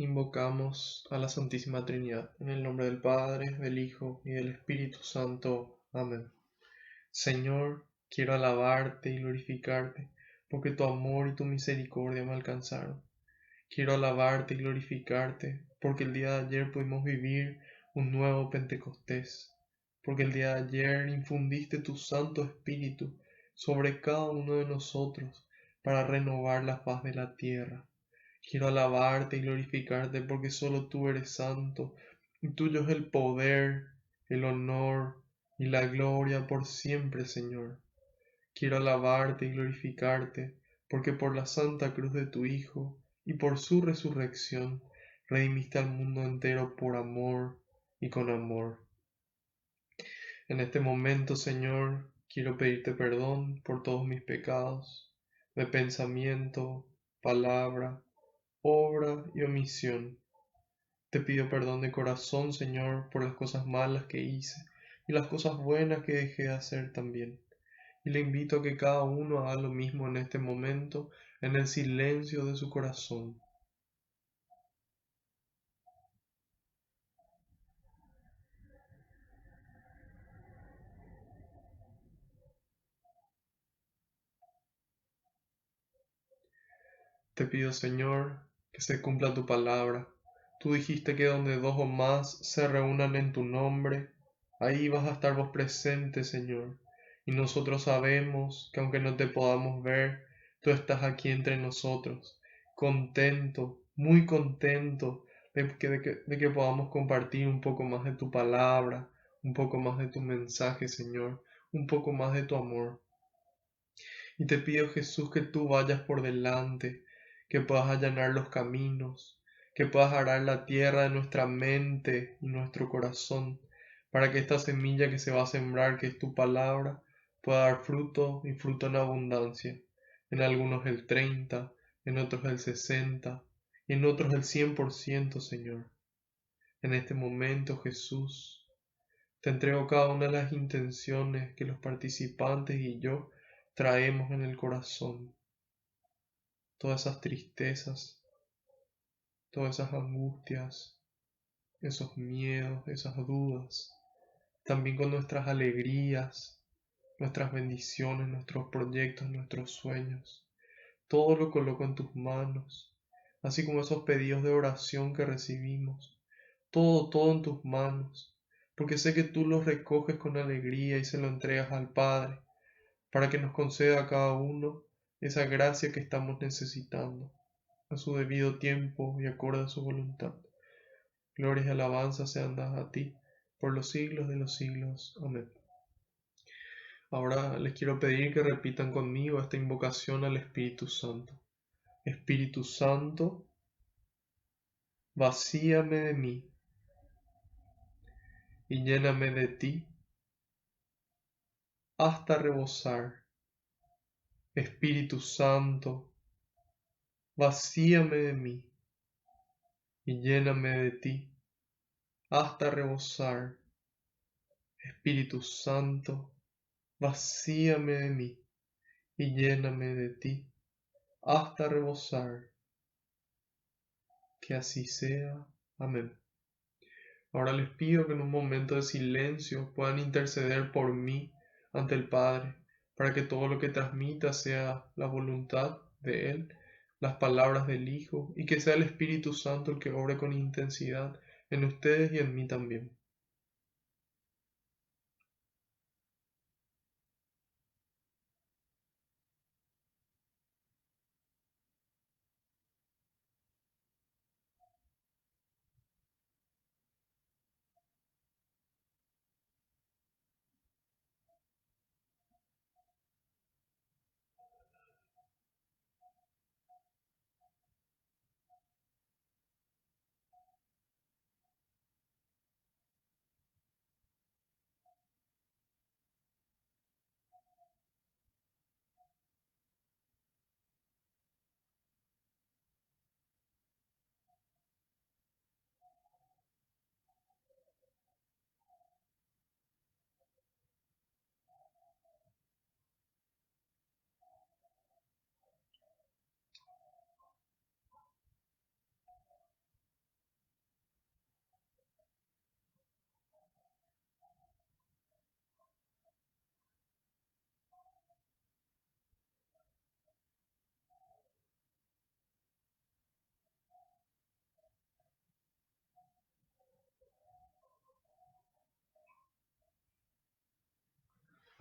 invocamos a la Santísima Trinidad, en el nombre del Padre, del Hijo y del Espíritu Santo. Amén. Señor, quiero alabarte y glorificarte, porque tu amor y tu misericordia me alcanzaron. Quiero alabarte y glorificarte, porque el día de ayer pudimos vivir un nuevo Pentecostés, porque el día de ayer infundiste tu Santo Espíritu sobre cada uno de nosotros para renovar la faz de la tierra. Quiero alabarte y glorificarte porque solo tú eres santo, y tuyo es el poder, el honor y la gloria por siempre, Señor. Quiero alabarte y glorificarte porque por la santa cruz de tu Hijo y por su resurrección redimiste al mundo entero por amor y con amor. En este momento, Señor, quiero pedirte perdón por todos mis pecados, de pensamiento, palabra, obra y omisión. Te pido perdón de corazón, Señor, por las cosas malas que hice y las cosas buenas que dejé de hacer también. Y le invito a que cada uno haga lo mismo en este momento, en el silencio de su corazón. Te pido, Señor, que se cumpla tu palabra. Tú dijiste que donde dos o más se reúnan en tu nombre, ahí vas a estar vos presente, Señor. Y nosotros sabemos que aunque no te podamos ver, tú estás aquí entre nosotros, contento, muy contento de que podamos compartir un poco más de tu palabra, un poco más de tu mensaje, Señor, un poco más de tu amor. Y te pido, Jesús, que tú vayas por delante, que puedas allanar los caminos, que puedas arar la tierra de nuestra mente y nuestro corazón, para que esta semilla que se va a sembrar, que es tu palabra, pueda dar fruto y fruto en abundancia. En algunos el 30, en otros el 60 y en otros el 100%, Señor. En este momento, Jesús, te entrego cada una de las intenciones que los participantes y yo traemos en el corazón, todas esas tristezas, todas esas angustias, esos miedos, esas dudas, también con nuestras alegrías, nuestras bendiciones, nuestros proyectos, nuestros sueños. Todo lo coloco en tus manos, así como esos pedidos de oración que recibimos. Todo en tus manos, porque sé que tú los recoges con alegría y se lo entregas al Padre, para que nos conceda a cada uno esa gracia que estamos necesitando, a su debido tiempo y acorde a su voluntad. Gloria y alabanza sean dadas a ti, por los siglos de los siglos. Amén. Ahora les quiero pedir que repitan conmigo esta invocación al Espíritu Santo. Espíritu Santo, vacíame de mí y lléname de ti hasta rebosar. Espíritu Santo, vacíame de mí y lléname de ti hasta rebosar. Espíritu Santo, vacíame de mí y lléname de ti hasta rebosar. Que así sea. Amén. Ahora les pido que en un momento de silencio puedan interceder por mí ante el Padre, para que todo lo que transmita sea la voluntad de Él, las palabras del Hijo, y que sea el Espíritu Santo el que obre con intensidad en ustedes y en mí también.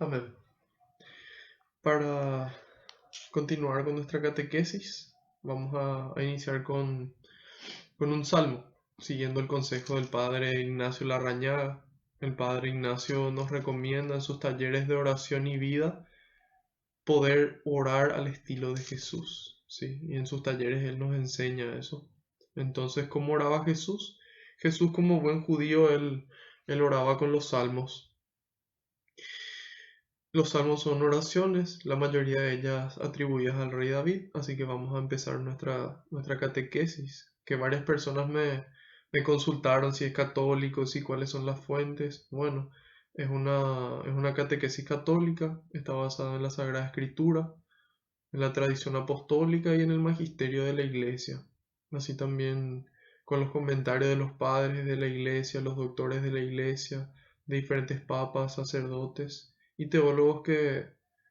Amén. Para continuar con nuestra catequesis, vamos a iniciar con un salmo, siguiendo el consejo del padre Ignacio Larrañaga. El padre Ignacio nos recomienda en sus talleres de oración y vida poder orar al estilo de Jesús, ¿sí? Y en sus talleres él nos enseña eso. Entonces, ¿cómo oraba Jesús? Jesús, como buen judío, él oraba con los salmos. Los salmos son oraciones, la mayoría de ellas atribuidas al rey David, así que vamos a empezar nuestra catequesis, que varias personas me consultaron si es católico, si cuáles son las fuentes. Bueno, es una catequesis católica, está basada en la Sagrada Escritura, en la tradición apostólica y en el magisterio de la Iglesia, así también con los comentarios de los padres de la Iglesia, los doctores de la Iglesia, de diferentes papas, sacerdotes y teólogos que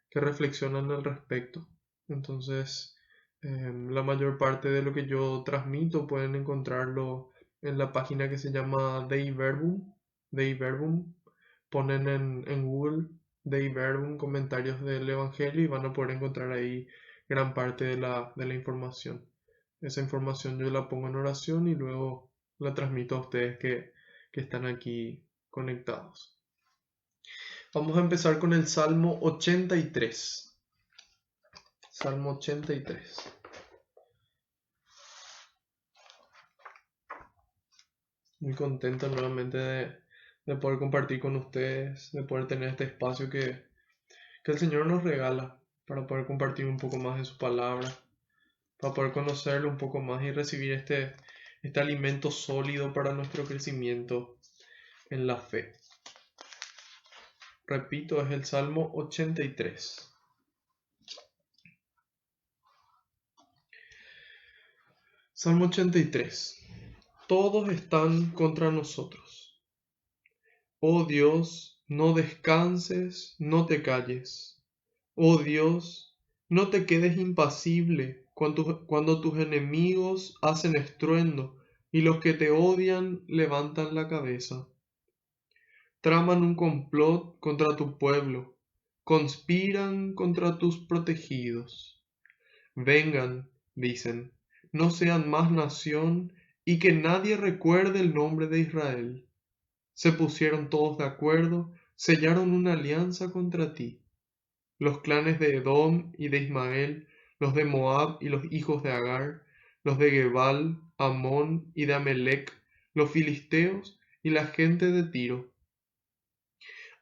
reflexionan al respecto. Entonces, la mayor parte de lo que yo transmito pueden encontrarlo en la página que se llama Dei Verbum. Dei Verbum. Ponen en Google Dei Verbum comentarios del Evangelio y van a poder encontrar ahí gran parte de la información. Esa información yo la pongo en oración y luego la transmito a ustedes que están aquí conectados. Vamos a empezar con el Salmo 83. Salmo 83. Muy contento nuevamente de poder compartir con ustedes, de poder tener este espacio que el Señor nos regala para poder compartir un poco más de su palabra, para poder conocerlo un poco más y recibir este alimento sólido para nuestro crecimiento en la fe. Repito, es el Salmo 83. Salmo 83. Todos están contra nosotros. Oh Dios, no descanses, no te calles. Oh Dios, no te quedes impasible cuando tus enemigos hacen estruendo y los que te odian levantan la cabeza. Traman un complot contra tu pueblo, conspiran contra tus protegidos. Vengan, dicen, no sean más nación y que nadie recuerde el nombre de Israel. Se pusieron todos de acuerdo, sellaron una alianza contra ti. Los clanes de Edom y de Ismael, los de Moab y los hijos de Agar, los de Gebal, Amón y de Amelec, los filisteos y la gente de Tiro.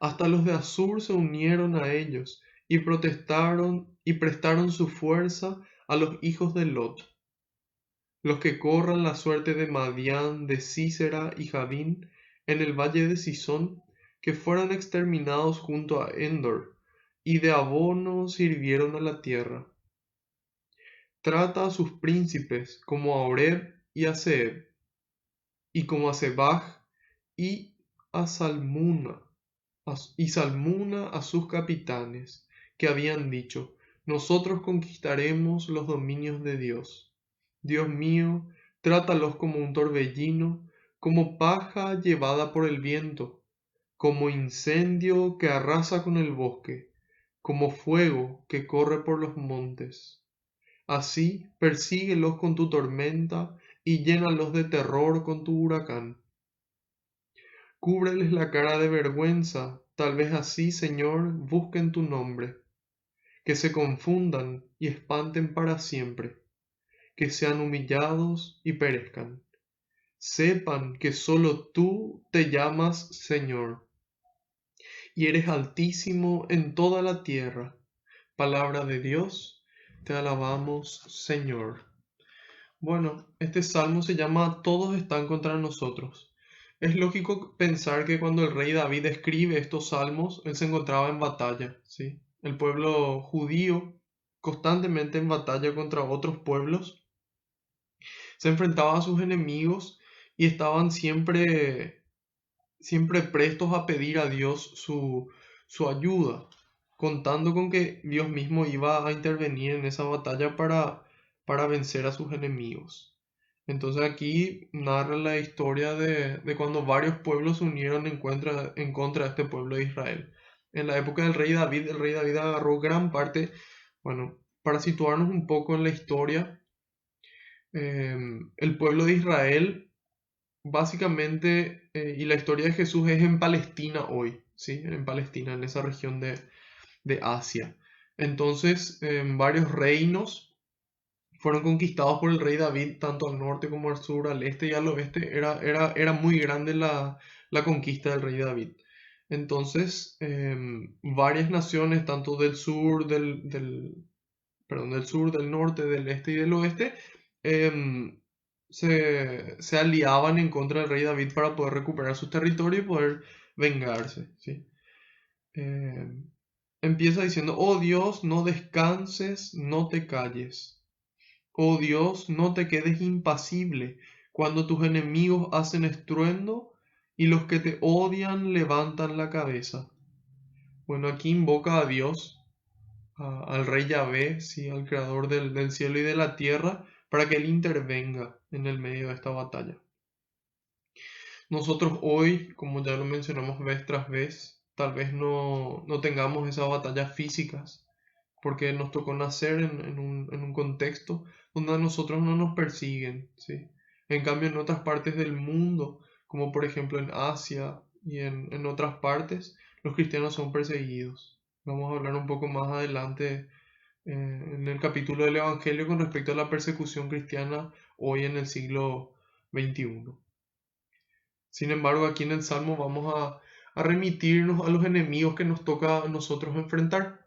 Hasta los de Asur se unieron a ellos y protestaron y prestaron su fuerza a los hijos de Lot. Los que corran la suerte de Madián, de Sísera y Jabín en el valle de Sison, que fueron exterminados junto a Endor, y de abono sirvieron a la tierra. Trata a sus príncipes como a Oreb y a Zeeb, y como a Zebaj y a Salmuna, a sus capitanes, que habían dicho, nosotros conquistaremos los dominios de Dios. Dios mío, trátalos como un torbellino, como paja llevada por el viento, como incendio que arrasa con el bosque, como fuego que corre por los montes. Así persíguelos con tu tormenta y llénalos de terror con tu huracán. Cúbreles la cara de vergüenza, tal vez así, Señor, busquen tu nombre. Que se confundan y espanten para siempre, que sean humillados y perezcan. Sepan que solo tú te llamas Señor, y eres altísimo en toda la tierra. Palabra de Dios, te alabamos, Señor. Bueno, este salmo se llama Todos están contra nosotros. Es lógico pensar que cuando el rey David escribe estos salmos, él se encontraba en batalla, ¿sí? El pueblo judío, constantemente en batalla contra otros pueblos, se enfrentaba a sus enemigos y estaban siempre prestos a pedir a Dios su ayuda, contando con que Dios mismo iba a intervenir en esa batalla para vencer a sus enemigos. Entonces aquí narra la historia de cuando varios pueblos se unieron en contra de este pueblo de Israel. En la época del rey David, el rey David agarró gran parte, bueno, para situarnos un poco en la historia, el pueblo de Israel, básicamente, y la historia de Jesús es en Palestina hoy, ¿sí? En Palestina, en esa región de Asia. Entonces, varios reinos fueron conquistados por el rey David, tanto al norte como al sur, al este y al oeste. Era muy grande la conquista del rey David. Entonces, varias naciones, tanto del sur, perdón, del sur, del norte, del este y del oeste, em, se aliaban en contra del rey David para poder recuperar su territorio y poder vengarse, ¿sí? Empieza diciendo, oh Dios, no descanses, no te calles. Oh Dios, no te quedes impasible cuando tus enemigos hacen estruendo y los que te odian levantan la cabeza. Bueno, aquí invoca a Dios, al rey Yahvé, sí, al creador del cielo y de la tierra, para que él intervenga en el medio de esta batalla. Nosotros hoy, como ya lo mencionamos vez tras vez, tal vez no tengamos esas batallas físicas, porque nos tocó nacer en un contexto donde a nosotros no nos persiguen, ¿sí? En cambio, en otras partes del mundo, como por ejemplo en Asia y en otras partes, los cristianos son perseguidos. Vamos a hablar un poco más adelante en el capítulo del Evangelio con respecto a la persecución cristiana hoy en el siglo XXI. Sin embargo, aquí en el Salmo vamos a remitirnos a los enemigos que nos toca a nosotros enfrentar.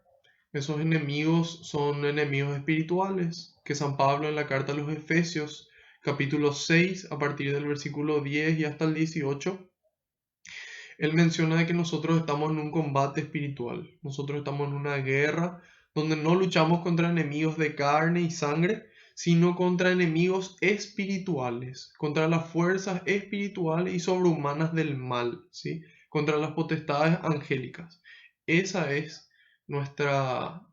Esos enemigos son enemigos espirituales, que San Pablo en la carta a los Efesios, capítulo 6, a partir del versículo 10 y hasta el 18, él menciona de que nosotros estamos en un combate espiritual. Nosotros estamos en una guerra donde no luchamos contra enemigos de carne y sangre, sino contra enemigos espirituales, contra las fuerzas espirituales y sobrehumanas del mal, ¿sí? Contra las potestades angélicas. Esa es nuestra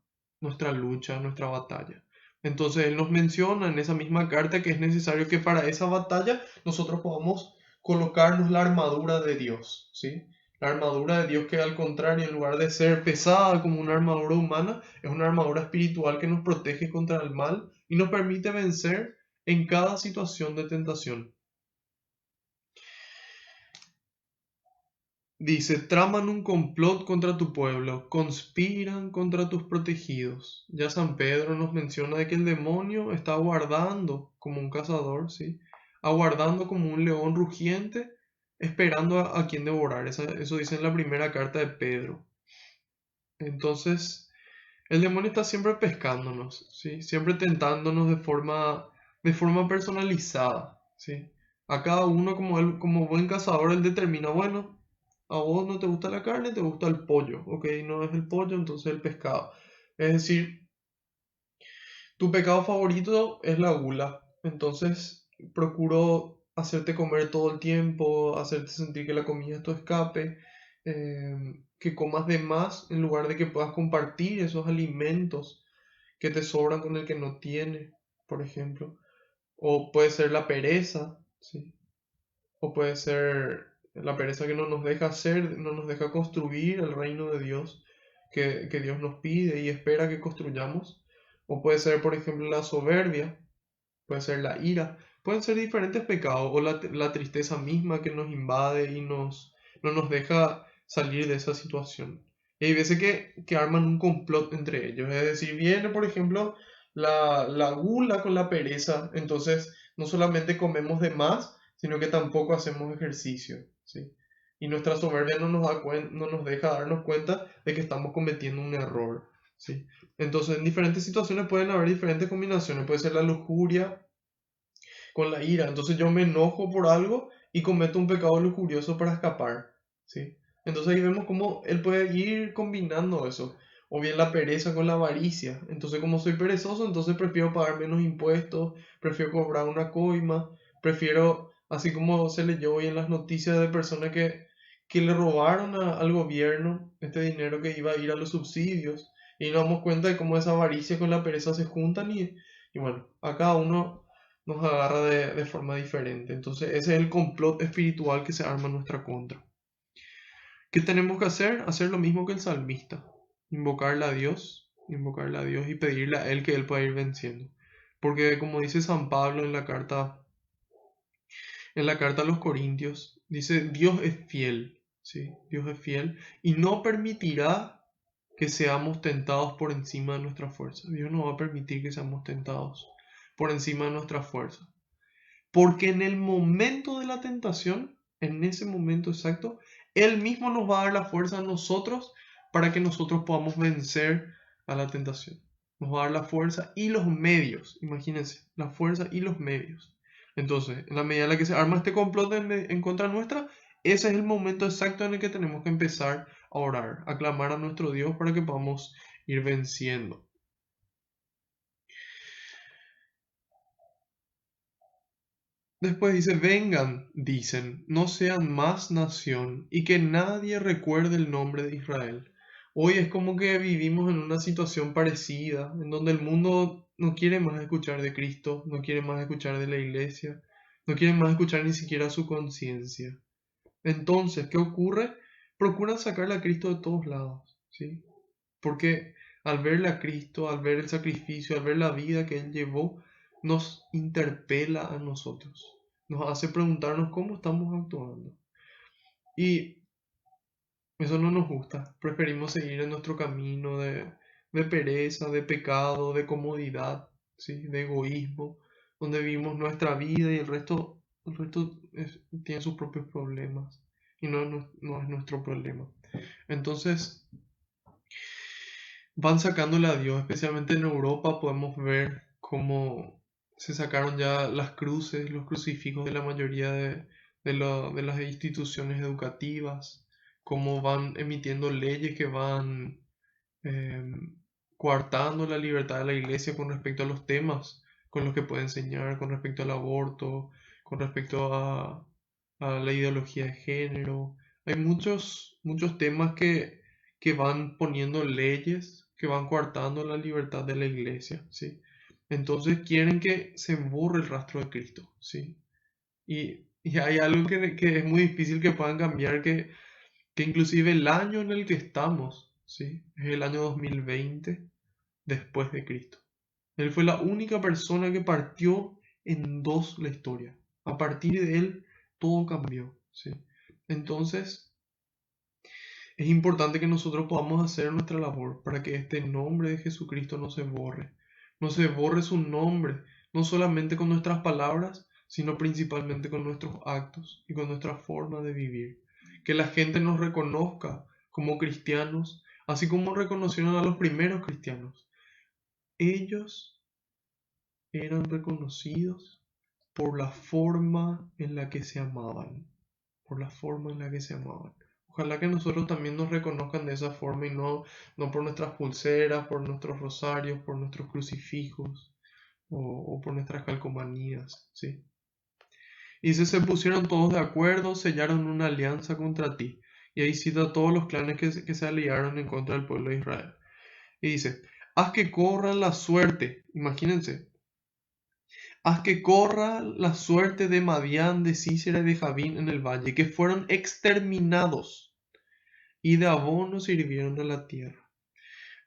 lucha, nuestra batalla. Entonces él nos menciona en esa misma carta que es necesario que para esa batalla nosotros podamos colocarnos la armadura de Dios, ¿sí? La armadura de Dios que al contrario, en lugar de ser pesada como una armadura humana, es una armadura espiritual que nos protege contra el mal y nos permite vencer en cada situación de tentación. Dice, traman un complot contra tu pueblo, conspiran contra tus protegidos. Ya San Pedro nos menciona de que el demonio está aguardando como un cazador, ¿sí? Aguardando como un león rugiente, esperando a quien devorar. Eso dice en la primera carta de Pedro. Entonces, el demonio está siempre pescándonos, ¿sí? Siempre tentándonos de forma personalizada, ¿sí? A cada uno como buen cazador, él determina, bueno, a vos no te gusta la carne, te gusta el pollo, ok, no es el pollo, entonces el pescado. Es decir, tu pecado favorito es la gula, entonces procuro hacerte comer todo el tiempo, hacerte sentir que la comida es tu escape, que comas de más en lugar de que puedas compartir esos alimentos que te sobran con el que no tiene, por ejemplo. O puede ser la pereza, ¿sí? O puede ser la pereza que no nos deja hacer, no nos deja construir el reino de Dios que Dios nos pide y espera que construyamos. O puede ser, por ejemplo, la soberbia, puede ser la ira, pueden ser diferentes pecados o la tristeza misma que nos invade y no nos deja salir de esa situación. Y hay veces que arman un complot entre ellos, es decir, viene por ejemplo la gula con la pereza, entonces no solamente comemos de más, sino que tampoco hacemos ejercicio, ¿sí? Y nuestra soberbia no nos deja darnos cuenta de que estamos cometiendo un error, ¿sí? Entonces en diferentes situaciones pueden haber diferentes combinaciones, puede ser la lujuria con la ira. Entonces yo me enojo por algo y cometo un pecado lujurioso para escapar, ¿sí? Entonces ahí vemos cómo él puede ir combinando eso. O bien la pereza con la avaricia. Entonces como soy perezoso, entonces prefiero pagar menos impuestos, prefiero cobrar una coima, prefiero, así como se leyó hoy en las noticias de personas que le robaron al gobierno este dinero que iba a ir a los subsidios. Y nos damos cuenta de cómo esa avaricia con la pereza se juntan y bueno, a cada uno nos agarra de forma diferente. Entonces ese es el complot espiritual que se arma en nuestra contra. ¿Qué tenemos que hacer? Hacer lo mismo que el salmista, invocarle a Dios y pedirle a Él que Él pueda ir venciendo. Porque como dice San Pablo en la carta a los Corintios, dice, Dios es fiel, ¿sí? Dios es fiel y no permitirá que seamos tentados por encima de nuestra fuerza. Dios no va a permitir que seamos tentados por encima de nuestra fuerza. Porque en el momento de la tentación, en ese momento exacto, Él mismo nos va a dar la fuerza a nosotros para que nosotros podamos vencer a la tentación. Nos va a dar la fuerza y los medios, imagínense, la fuerza y los medios. Entonces, en la medida en la que se arma este complot en contra nuestra, ese es el momento exacto en el que tenemos que empezar a orar, a clamar a nuestro Dios para que podamos ir venciendo. Después dice, vengan, dicen, no sean más nación y que nadie recuerde el nombre de Israel. Hoy es como que vivimos en una situación parecida, en donde el mundo no quiere más escuchar de Cristo, no quiere más escuchar de la iglesia, no quiere más escuchar ni siquiera su conciencia. Entonces, ¿qué ocurre? Procuran sacarle a Cristo de todos lados, ¿sí? Porque al verle a Cristo, al ver el sacrificio, al ver la vida que Él llevó, nos interpela a nosotros. Nos hace preguntarnos cómo estamos actuando. Y eso no nos gusta. Preferimos seguir en nuestro camino de pereza, de pecado, de comodidad, ¿sí? De egoísmo, donde vivimos nuestra vida y el resto tiene sus propios problemas. Y no es nuestro problema. Entonces, van sacándole a Dios, especialmente en Europa podemos ver cómo se sacaron ya las cruces, los crucifijos de la mayoría de las instituciones educativas, cómo van emitiendo leyes que van eh, coartando la libertad de la iglesia con respecto a los temas con los que puede enseñar, con respecto al aborto, con respecto a la ideología de género. Hay muchos temas que van poniendo leyes que van coartando la libertad de la iglesia, ¿sí? Entonces quieren que se borre el rastro de Cristo, ¿sí? Y hay algo que es muy difícil que puedan cambiar, que inclusive el año en el que estamos, ¿sí? Es el año 2020 después de Cristo. Él fue la única persona que partió en dos la historia. A partir de él todo cambió, ¿sí? Entonces es importante que nosotros podamos hacer nuestra labor para que este nombre de Jesucristo no se borre. No se borre su nombre, no solamente con nuestras palabras, sino principalmente con nuestros actos y con nuestra forma de vivir. Que la gente nos reconozca como cristianos, así como reconocieron a los primeros cristianos. Ellos eran reconocidos por la forma en la que se amaban, por la forma en la que se amaban. Ojalá que nosotros también nos reconozcan de esa forma y no por nuestras pulseras, por nuestros rosarios, por nuestros crucifijos o por nuestras calcomanías, ¿sí? Y se pusieron todos de acuerdo, sellaron una alianza contra ti. Y ahí cita todos los clanes que se aliaron en contra del pueblo de Israel. Y dice, haz que corran la suerte, imagínense, haz que corra la suerte de Madián, de Cícera y de Javín en el valle, que fueron exterminados y de abono sirvieron a la tierra.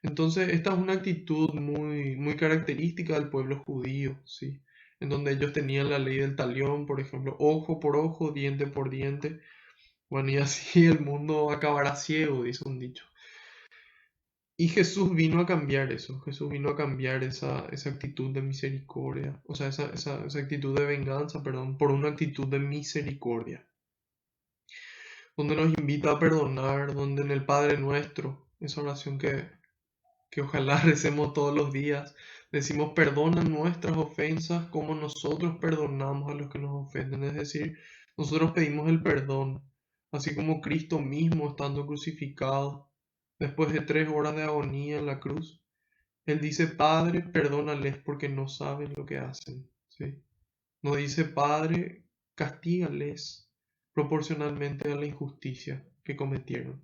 Entonces, esta es una actitud muy característica del pueblo judío, ¿sí? En donde ellos tenían la ley del talión, por ejemplo, ojo por ojo, diente por diente. Bueno, y así el mundo acabará ciego, dice un dicho. Y Jesús vino a cambiar eso, Jesús vino a cambiar esa actitud de misericordia, o sea, esa actitud de venganza, perdón, por una actitud de misericordia, donde nos invita a perdonar, donde en el Padre Nuestro, esa oración que ojalá recemos todos los días, decimos perdona nuestras ofensas como nosotros perdonamos a los que nos ofenden, es decir, nosotros pedimos el perdón, así como Cristo mismo estando crucificado, después de 3 horas de agonía en la cruz. Él dice, Padre, perdónales porque no saben lo que hacen. ¿Sí? No dice, Padre, castígales proporcionalmente a la injusticia que cometieron.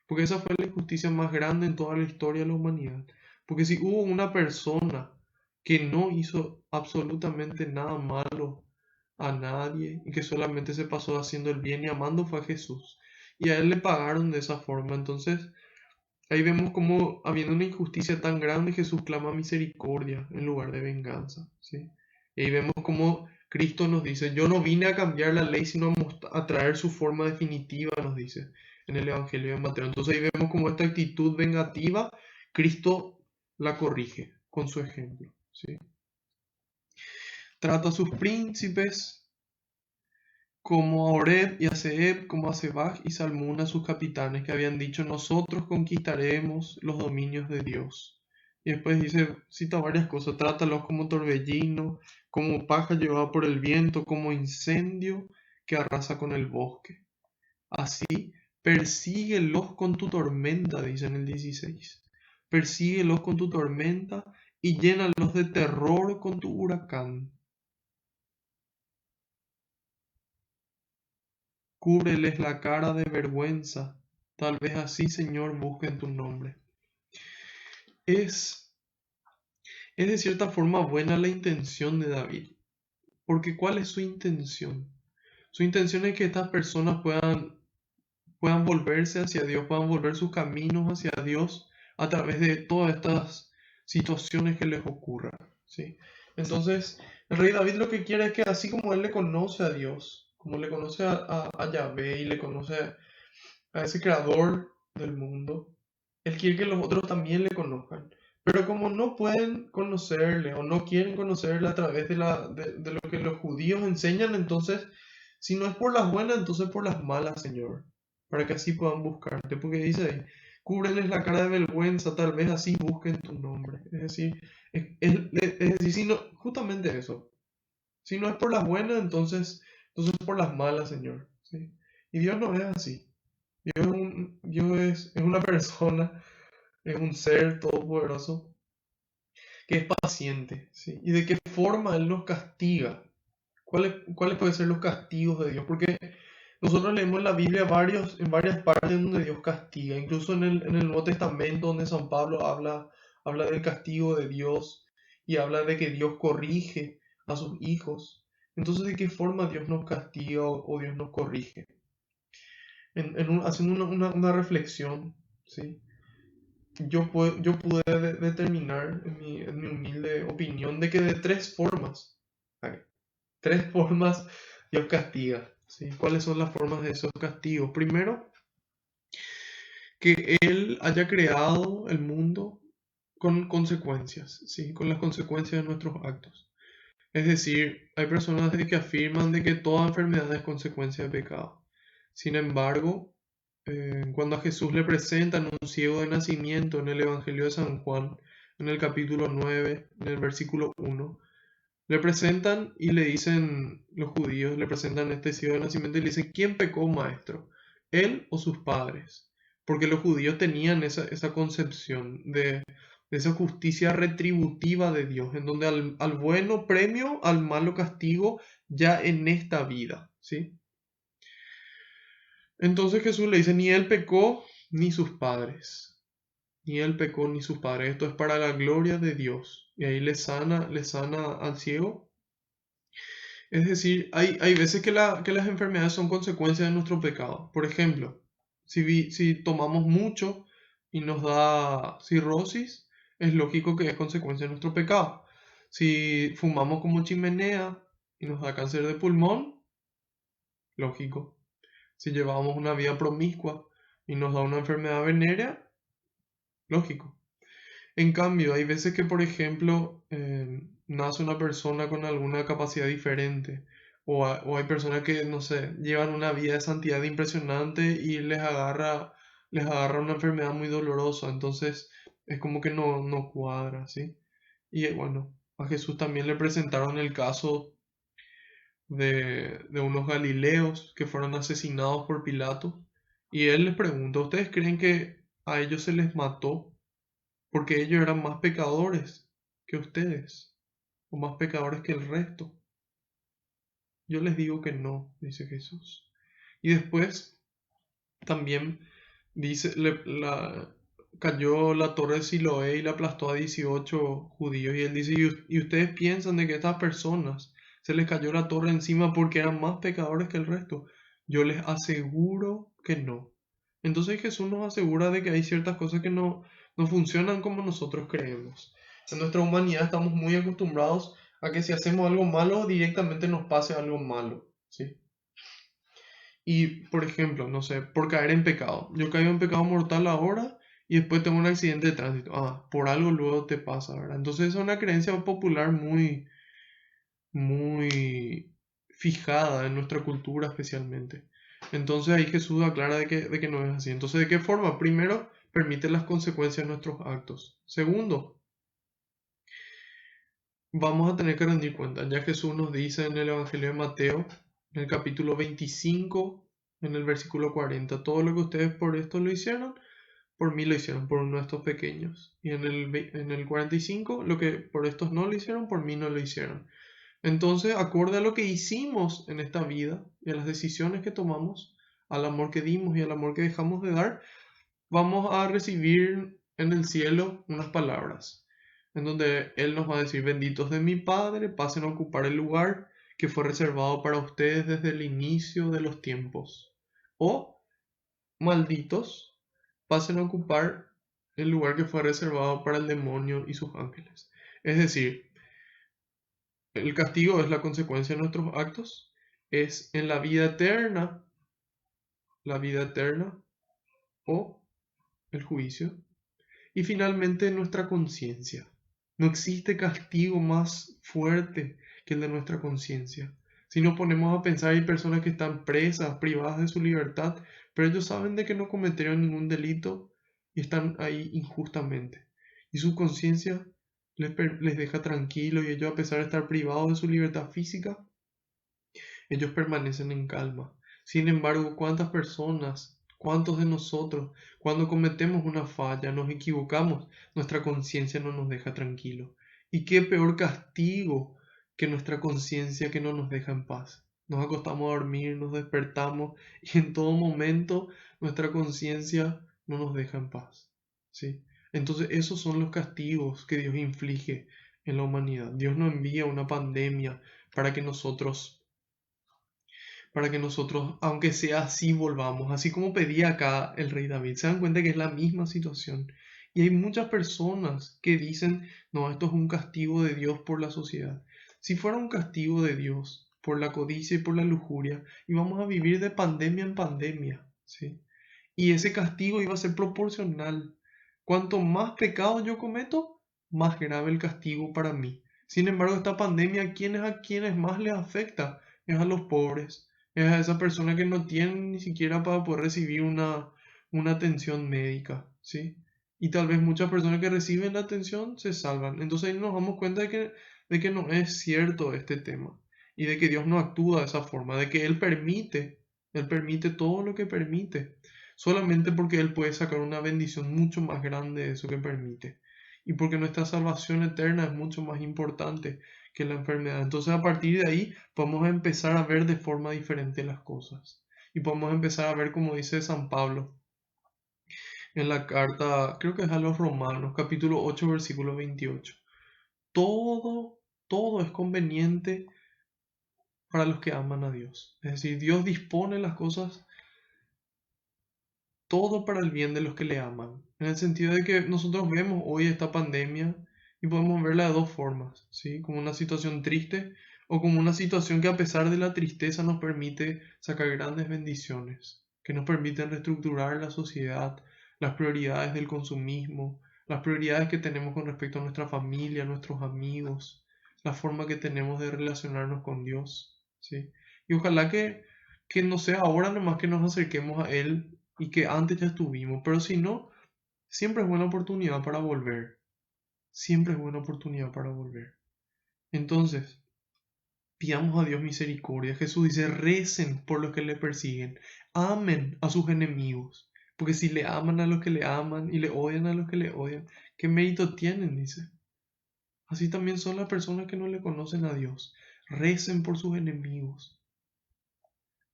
Porque esa fue la injusticia más grande en toda la historia de la humanidad. Porque si hubo una persona que no hizo absolutamente nada malo a nadie y que solamente se pasó haciendo el bien y amando, fue a Jesús. y a él le pagaron de esa forma. Entonces, ahí vemos como, habiendo una injusticia tan grande, Jesús clama misericordia en lugar de venganza, ¿sí? Y ahí vemos como Cristo nos dice, yo no vine a cambiar la ley, sino a traer su forma definitiva, nos dice en el Evangelio de Mateo. Entonces ahí vemos como esta actitud vengativa, Cristo la corrige con su ejemplo, ¿sí? Trata a sus príncipes como a Oreb y a Zeeb, como a Sebach y Salmún, a sus capitanes, que habían dicho, nosotros conquistaremos los dominios de Dios. Y después dice, cita varias cosas, trátalos como torbellino, como paja llevada por el viento, como incendio que arrasa con el bosque. Así, persíguelos con tu tormenta, dice en el 16. Persíguelos con tu tormenta y llénalos de terror con tu huracán. Cúbreles la cara de vergüenza, tal vez así, Señor, busquen tu nombre. Es, es de cierta forma buena la intención de David, porque ¿cuál es su intención? Su intención es que estas personas puedan volverse hacia Dios, puedan volver sus caminos hacia Dios a través de todas estas situaciones que les ocurran, ¿sí? Entonces, el rey David lo que quiere es que así como él le conoce a Dios, como le conoce a Yahvé y le conoce a ese creador del mundo, él quiere que los otros también le conozcan. Pero como no pueden conocerle o no quieren conocerle a través de lo que los judíos enseñan, entonces, si no es por las buenas, entonces por las malas, Señor, para que así puedan buscarte. Porque dice ahí, cúbreles la cara de vergüenza, tal vez así busquen tu nombre. Es decir, si no, justamente eso. Si no es por las buenas, entonces por las malas, Señor. ¿Sí? Y Dios no es así. Dios es una persona, es un ser todopoderoso que es paciente, ¿sí? ¿Y de qué forma Él nos castiga? ¿Cuáles pueden ser los castigos de Dios? Porque nosotros leemos en la Biblia en varias partes donde Dios castiga, incluso en el Nuevo Testamento donde San Pablo habla del castigo de Dios y habla de que Dios corrige a sus hijos. Entonces, ¿de qué forma Dios nos castiga o Dios nos corrige? Haciendo una reflexión, ¿sí? Yo pude determinar en mi humilde opinión de que de tres formas, hay tres formas Dios castiga, ¿sí? ¿Cuáles son las formas de esos castigos? Primero, que Él haya creado el mundo con consecuencias, ¿sí? Con las consecuencias de nuestros actos. Es decir, hay personas que afirman de que toda enfermedad es consecuencia de pecado. Sin embargo, cuando a Jesús le presentan un ciego de nacimiento en el Evangelio de San Juan, en el capítulo 9, en el versículo 1, le presentan y le dicen, los judíos le presentan este ciego de nacimiento y le dicen, ¿quién pecó, maestro? ¿Él o sus padres? Porque los judíos tenían esa concepción de esa justicia retributiva de Dios, en donde al bueno premio, al malo castigo, ya en esta vida, ¿sí? Entonces Jesús le dice, ni él pecó, ni sus padres. Ni él pecó, ni sus padres. Esto es para la gloria de Dios. Y ahí le sana al ciego. Es decir, hay veces que las enfermedades son consecuencias de nuestro pecado. Por ejemplo, si tomamos mucho y nos da cirrosis, es lógico que es consecuencia de nuestro pecado. Si fumamos como chimenea y nos da cáncer de pulmón, lógico. Si llevamos una vida promiscua y nos da una enfermedad venérea, lógico. En cambio, hay veces que, por ejemplo, nace una persona con alguna capacidad diferente o hay personas que, no sé, llevan una vida de santidad impresionante y les agarra una enfermedad muy dolorosa, entonces es como que no cuadra, ¿sí? Y bueno, a Jesús también le presentaron el caso de unos galileos que fueron asesinados por Pilato y él les pregunta, ¿ustedes creen que a ellos se les mató porque ellos eran más pecadores que ustedes, o más pecadores que el resto? Yo les digo que no, dice Jesús. Y después también dice, cayó la torre de Siloé y la aplastó a 18 judíos. Y él dice, ¿y ustedes piensan de que estas personas se les cayó la torre encima porque eran más pecadores que el resto? Yo les aseguro que no. Entonces Jesús nos asegura de que hay ciertas cosas que no funcionan como nosotros creemos. En nuestra humanidad estamos muy acostumbrados a que si hacemos algo malo, directamente nos pase algo malo, ¿sí? Y, por ejemplo, no sé, por caer en pecado. Yo caigo en pecado mortal ahora y después tengo un accidente de tránsito. Ah, por algo luego te pasa, ¿verdad? Entonces es una creencia popular muy fijada en nuestra cultura especialmente. Entonces ahí Jesús aclara de que no es así. Entonces, ¿de qué forma? Primero, permite las consecuencias de nuestros actos. Segundo, vamos a tener que rendir cuenta. Ya Jesús nos dice en el Evangelio de Mateo, en el capítulo 25, en el versículo 40, todo lo que ustedes por esto lo hicieron, por mí lo hicieron, por uno de estos pequeños. Y en el 45, lo que por estos no lo hicieron, por mí no lo hicieron. Entonces, acorde a lo que hicimos en esta vida y a las decisiones que tomamos, al amor que dimos y al amor que dejamos de dar, vamos a recibir en el cielo unas palabras, en donde Él nos va a decir, benditos de mi Padre, pasen a ocupar el lugar que fue reservado para ustedes desde el inicio de los tiempos. O, malditos, pasen a ocupar el lugar que fue reservado para el demonio y sus ángeles. Es decir, el castigo es la consecuencia de nuestros actos, es en la vida eterna o el juicio. Y finalmente nuestra conciencia. No existe castigo más fuerte que el de nuestra conciencia. Si nos ponemos a pensar, hay personas que están presas, privadas de su libertad, pero ellos saben de que no cometieron ningún delito y están ahí injustamente. Y su conciencia les deja tranquilos y ellos, a pesar de estar privados de su libertad física, ellos permanecen en calma. Sin embargo, ¿cuántas personas, cuántos de nosotros, cuando cometemos una falla, nos equivocamos, nuestra conciencia no nos deja tranquilo? ¿Y qué peor castigo que nuestra conciencia que no nos deja en paz? Nos acostamos a dormir, nos despertamos y en todo momento nuestra conciencia no nos deja en paz. ¿Sí? Entonces esos son los castigos que Dios inflige en la humanidad. Dios no envía una pandemia para que nosotros, aunque sea así, volvamos, así como pedía acá el rey David. Se dan cuenta que es la misma situación. Y hay muchas personas que dicen, no, esto es un castigo de Dios por la sociedad. Si fuera un castigo de Dios por la codicia y por la lujuria, íbamos a vivir de pandemia en pandemia, ¿sí? Y ese castigo iba a ser proporcional. Cuanto más pecado yo cometo, más grave el castigo para mí. Sin embargo, esta pandemia, a quienes más les afecta? Es a los pobres, es a esa persona que no tiene ni siquiera para poder recibir una atención médica, ¿sí? Y tal vez muchas personas que reciben la atención se salvan. Entonces ahí nos damos cuenta de que no es cierto este tema y de que Dios no actúa de esa forma, de que Él permite todo lo que permite, solamente porque Él puede sacar una bendición mucho más grande de eso que permite. Y porque nuestra salvación eterna es mucho más importante que la enfermedad. Entonces a partir de ahí podemos empezar a ver de forma diferente las cosas. Y podemos empezar a ver, como dice San Pablo en la carta, creo que es a los Romanos, capítulo 8 versículo 28. Todo, todo es conveniente para los que aman a Dios. Es decir, Dios dispone las cosas todo para el bien de los que le aman. En el sentido de que nosotros vemos hoy esta pandemia y podemos verla de dos formas, ¿sí? Como una situación triste o como una situación que, a pesar de la tristeza, nos permite sacar grandes bendiciones, que nos permiten reestructurar la sociedad, las prioridades del consumismo, las prioridades que tenemos con respecto a nuestra familia, nuestros amigos, la forma que tenemos de relacionarnos con Dios, ¿sí? Y ojalá que no sea ahora nomás que nos acerquemos a Él y que antes ya estuvimos, pero si no, siempre es buena oportunidad para volver, siempre es buena oportunidad para volver. Entonces, pidamos a Dios misericordia. Jesús dice, recen por los que le persiguen, amen a sus enemigos, porque si le aman a los que le aman y le odian a los que le odian, ¿qué mérito tienen? Dice. Así también son las personas que no le conocen a Dios. Recen por sus enemigos,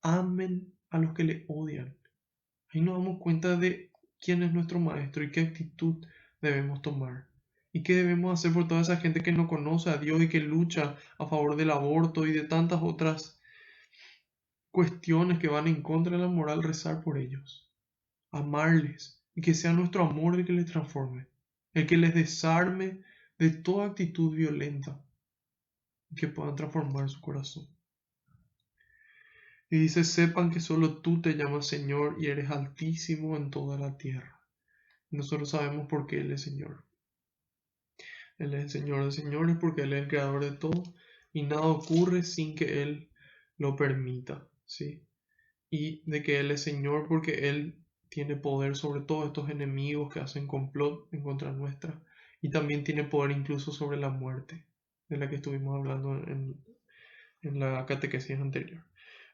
amen a los que le odian. Ahí nos damos cuenta de quién es nuestro maestro y qué actitud debemos tomar. Y qué debemos hacer por toda esa gente que no conoce a Dios y que lucha a favor del aborto y de tantas otras cuestiones que van en contra de la moral, rezar por ellos, amarles, y que sea nuestro amor el que les transforme, el que les desarme de toda actitud violenta, y que puedan transformar su corazón. Y dice, sepan que solo tú te llamas Señor y eres altísimo en toda la tierra. Y nosotros sabemos por qué Él es Señor. Él es el Señor de señores porque Él es el creador de todo y nada ocurre sin que Él lo permita, ¿sí? Y de que Él es Señor porque Él tiene poder sobre todos estos enemigos que hacen complot en contra nuestra y también tiene poder incluso sobre la muerte, de la que estuvimos hablando en la catequesis anterior.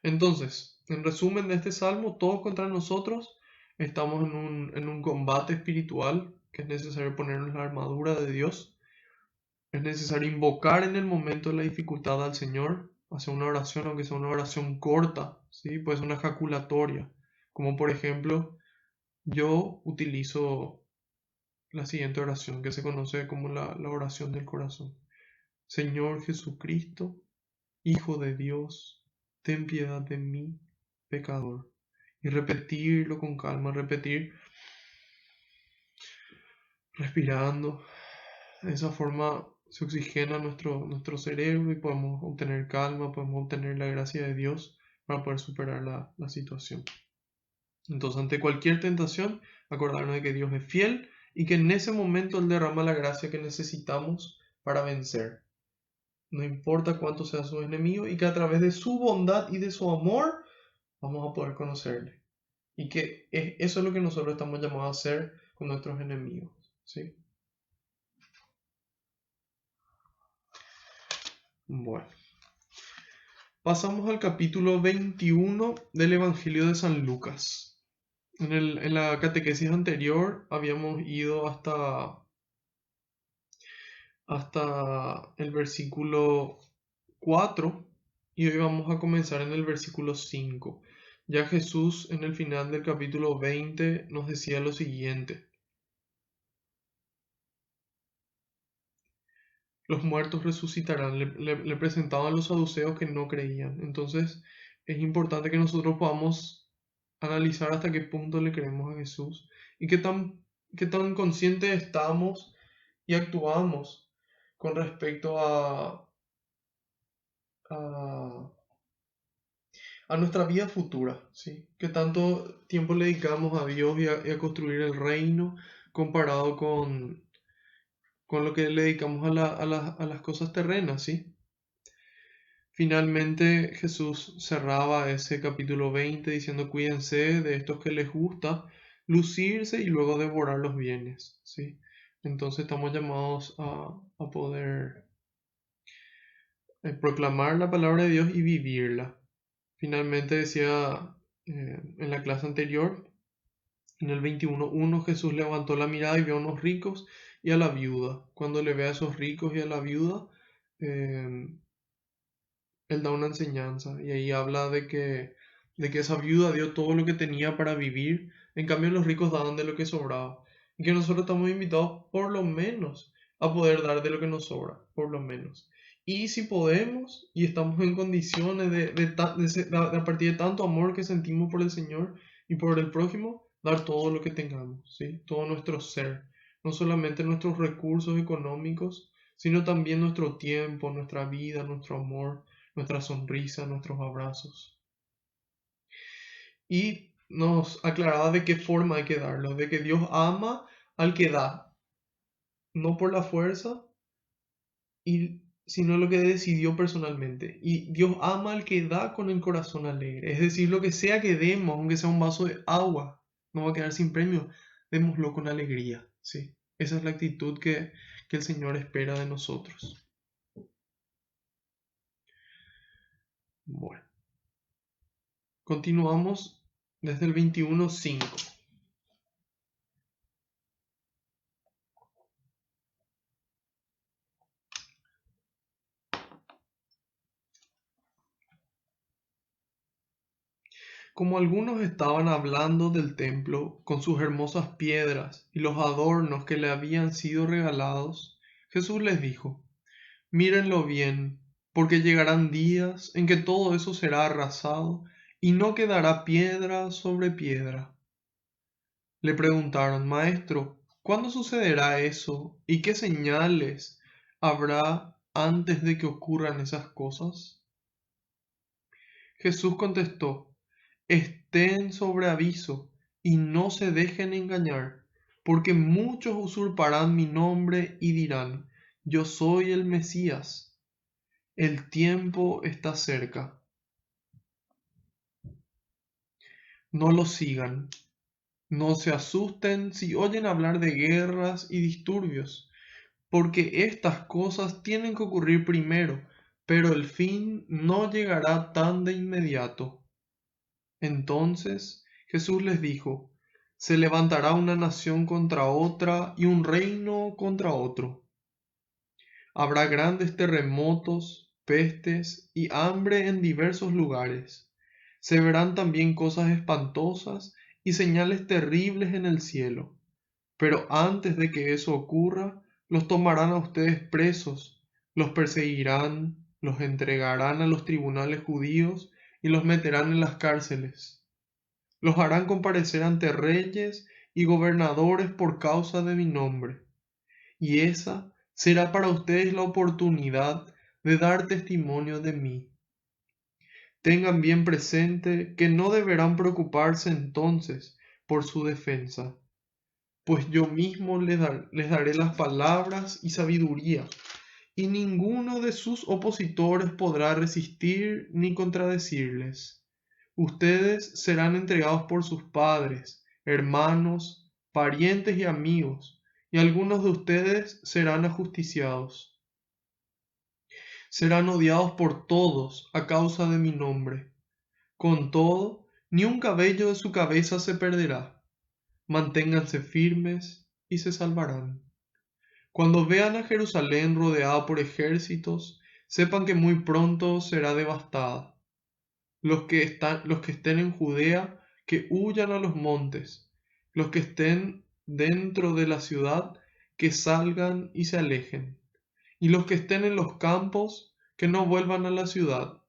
Entonces, en resumen de este salmo, todos contra nosotros estamos en un combate espiritual que es necesario ponernos la armadura de Dios. Es necesario invocar en el momento de la dificultad al Señor, hacer una oración, aunque sea una oración corta, ¿sí? Pues una ejaculatoria. Como por ejemplo, yo utilizo la siguiente oración que se conoce como la oración del corazón. Señor Jesucristo, Hijo de Dios, ten piedad de mí, pecador. Y repetirlo con calma, repetir, respirando. De esa forma se oxigena nuestro cerebro y podemos obtener calma, podemos obtener la gracia de Dios para poder superar la situación. Entonces, ante cualquier tentación, acordarnos de que Dios es fiel y que en ese momento Él derrama la gracia que necesitamos para vencer. No importa cuánto sea su enemigo y que a través de su bondad y de su amor vamos a poder conocerle. Y que eso es lo que nosotros estamos llamados a hacer con nuestros enemigos, ¿sí? Bueno. Pasamos al capítulo 21 del Evangelio de San Lucas. En la catequesis anterior habíamos ido hasta el versículo 4 y hoy vamos a comenzar en el versículo 5. Ya Jesús en el final del capítulo 20 nos decía lo siguiente. Los muertos resucitarán. Le presentaban a los saduceos que no creían. Entonces es importante que nosotros podamos analizar hasta qué punto le creemos a Jesús y qué tan conscientes estamos y actuamos con respecto a, a nuestra vida futura, ¿sí? Qué tanto tiempo le dedicamos a Dios y a construir el reino comparado con lo que le dedicamos a las cosas terrenas, ¿sí? Finalmente Jesús cerraba ese capítulo 20 diciendo cuídense de estos que les gusta lucirse y luego devorar los bienes, ¿sí? Entonces estamos llamados a poder proclamar la palabra de Dios y vivirla. Finalmente decía en la clase anterior, en el 21:1, Jesús levantó la mirada y vio a unos ricos y a la viuda. Cuando le ve a esos ricos y a la viuda, él da una enseñanza y ahí habla de que esa viuda dio todo lo que tenía para vivir, en cambio los ricos daban de lo que sobraba. Y que nosotros estamos invitados por lo menos a poder dar de lo que nos sobra, por lo menos. Y si podemos y estamos en condiciones a partir de tanto amor que sentimos por el Señor y por el prójimo, dar todo lo que tengamos, ¿sí? Todo nuestro ser, no solamente nuestros recursos económicos, sino también nuestro tiempo, nuestra vida, nuestro amor, nuestra sonrisa, nuestros abrazos. Y nos aclaraba de qué forma hay que darlo, de que Dios ama al que da, no por la fuerza, sino lo que decidió personalmente. Y Dios ama al que da con el corazón alegre. Es decir, lo que sea que demos, aunque sea un vaso de agua, no va a quedar sin premio, démoslo con alegría, ¿sí? Esa es la actitud que el Señor espera de nosotros. Bueno. Continuamos desde el 21:5. Como algunos estaban hablando del templo con sus hermosas piedras y los adornos que le habían sido regalados, Jesús les dijo, mírenlo bien, porque llegarán días en que todo eso será arrasado y no quedará piedra sobre piedra. Le preguntaron, Maestro, ¿cuándo sucederá eso? ¿Y qué señales habrá antes de que ocurran esas cosas? Jesús contestó, estén sobre aviso y no se dejen engañar, porque muchos usurparán mi nombre y dirán, yo soy el Mesías. El tiempo está cerca. No lo sigan. No se asusten si oyen hablar de guerras y disturbios, porque estas cosas tienen que ocurrir primero, pero el fin no llegará tan de inmediato. Entonces Jesús les dijo, se levantará una nación contra otra y un reino contra otro. Habrá grandes terremotos, pestes y hambre en diversos lugares. Se verán también cosas espantosas y señales terribles en el cielo. Pero antes de que eso ocurra, los tomarán a ustedes presos, los perseguirán, los entregarán a los tribunales judíos y los meterán en las cárceles. Los harán comparecer ante reyes y gobernadores por causa de mi nombre. Y esa será para ustedes la oportunidad de dar testimonio de mí. Tengan bien presente que no deberán preocuparse entonces por su defensa, pues yo mismo les daré las palabras y sabiduría, y ninguno de sus opositores podrá resistir ni contradecirles. Ustedes serán entregados por sus padres, hermanos, parientes y amigos, y algunos de ustedes serán ajusticiados. Serán odiados por todos a causa de mi nombre. Con todo, ni un cabello de su cabeza se perderá. Manténganse firmes y se salvarán. Cuando vean a Jerusalén rodeada por ejércitos, sepan que muy pronto será devastada. Los que estén en Judea, que huyan a los montes. Los que estén dentro de la ciudad, que salgan y se alejen. Y los que estén en los campos, que no vuelvan a la ciudad,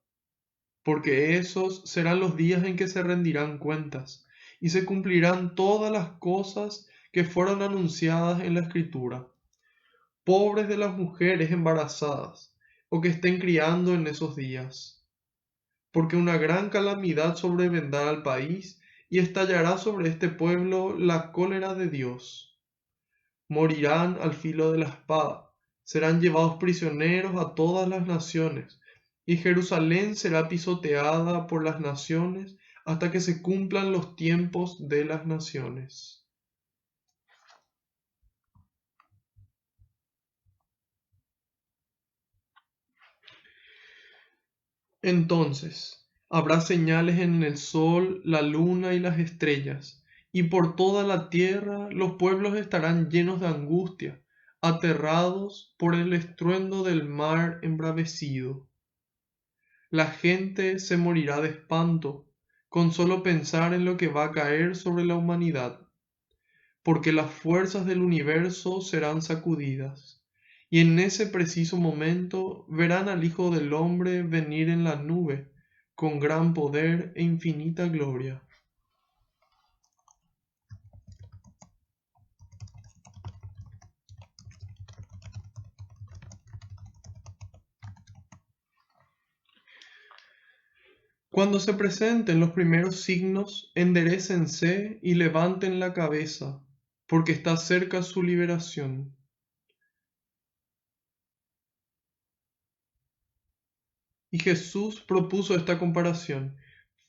porque esos serán los días en que se rendirán cuentas, y se cumplirán todas las cosas que fueron anunciadas en la Escritura. Pobres de las mujeres embarazadas, o que estén criando en esos días, porque una gran calamidad sobrevendrá al país, y estallará sobre este pueblo la cólera de Dios. Morirán al filo de la espada, serán llevados prisioneros a todas las naciones, y Jerusalén será pisoteada por las naciones hasta que se cumplan los tiempos de las naciones. Entonces habrá señales en el sol, la luna y las estrellas, y por toda la tierra los pueblos estarán llenos de angustia, aterrados por el estruendo del mar embravecido. La gente se morirá de espanto con solo pensar en lo que va a caer sobre la humanidad, porque las fuerzas del universo serán sacudidas, y en ese preciso momento verán al Hijo del Hombre venir en la nube con gran poder e infinita gloria. Cuando se presenten los primeros signos, enderécense y levanten la cabeza, porque está cerca su liberación. Y Jesús propuso esta comparación.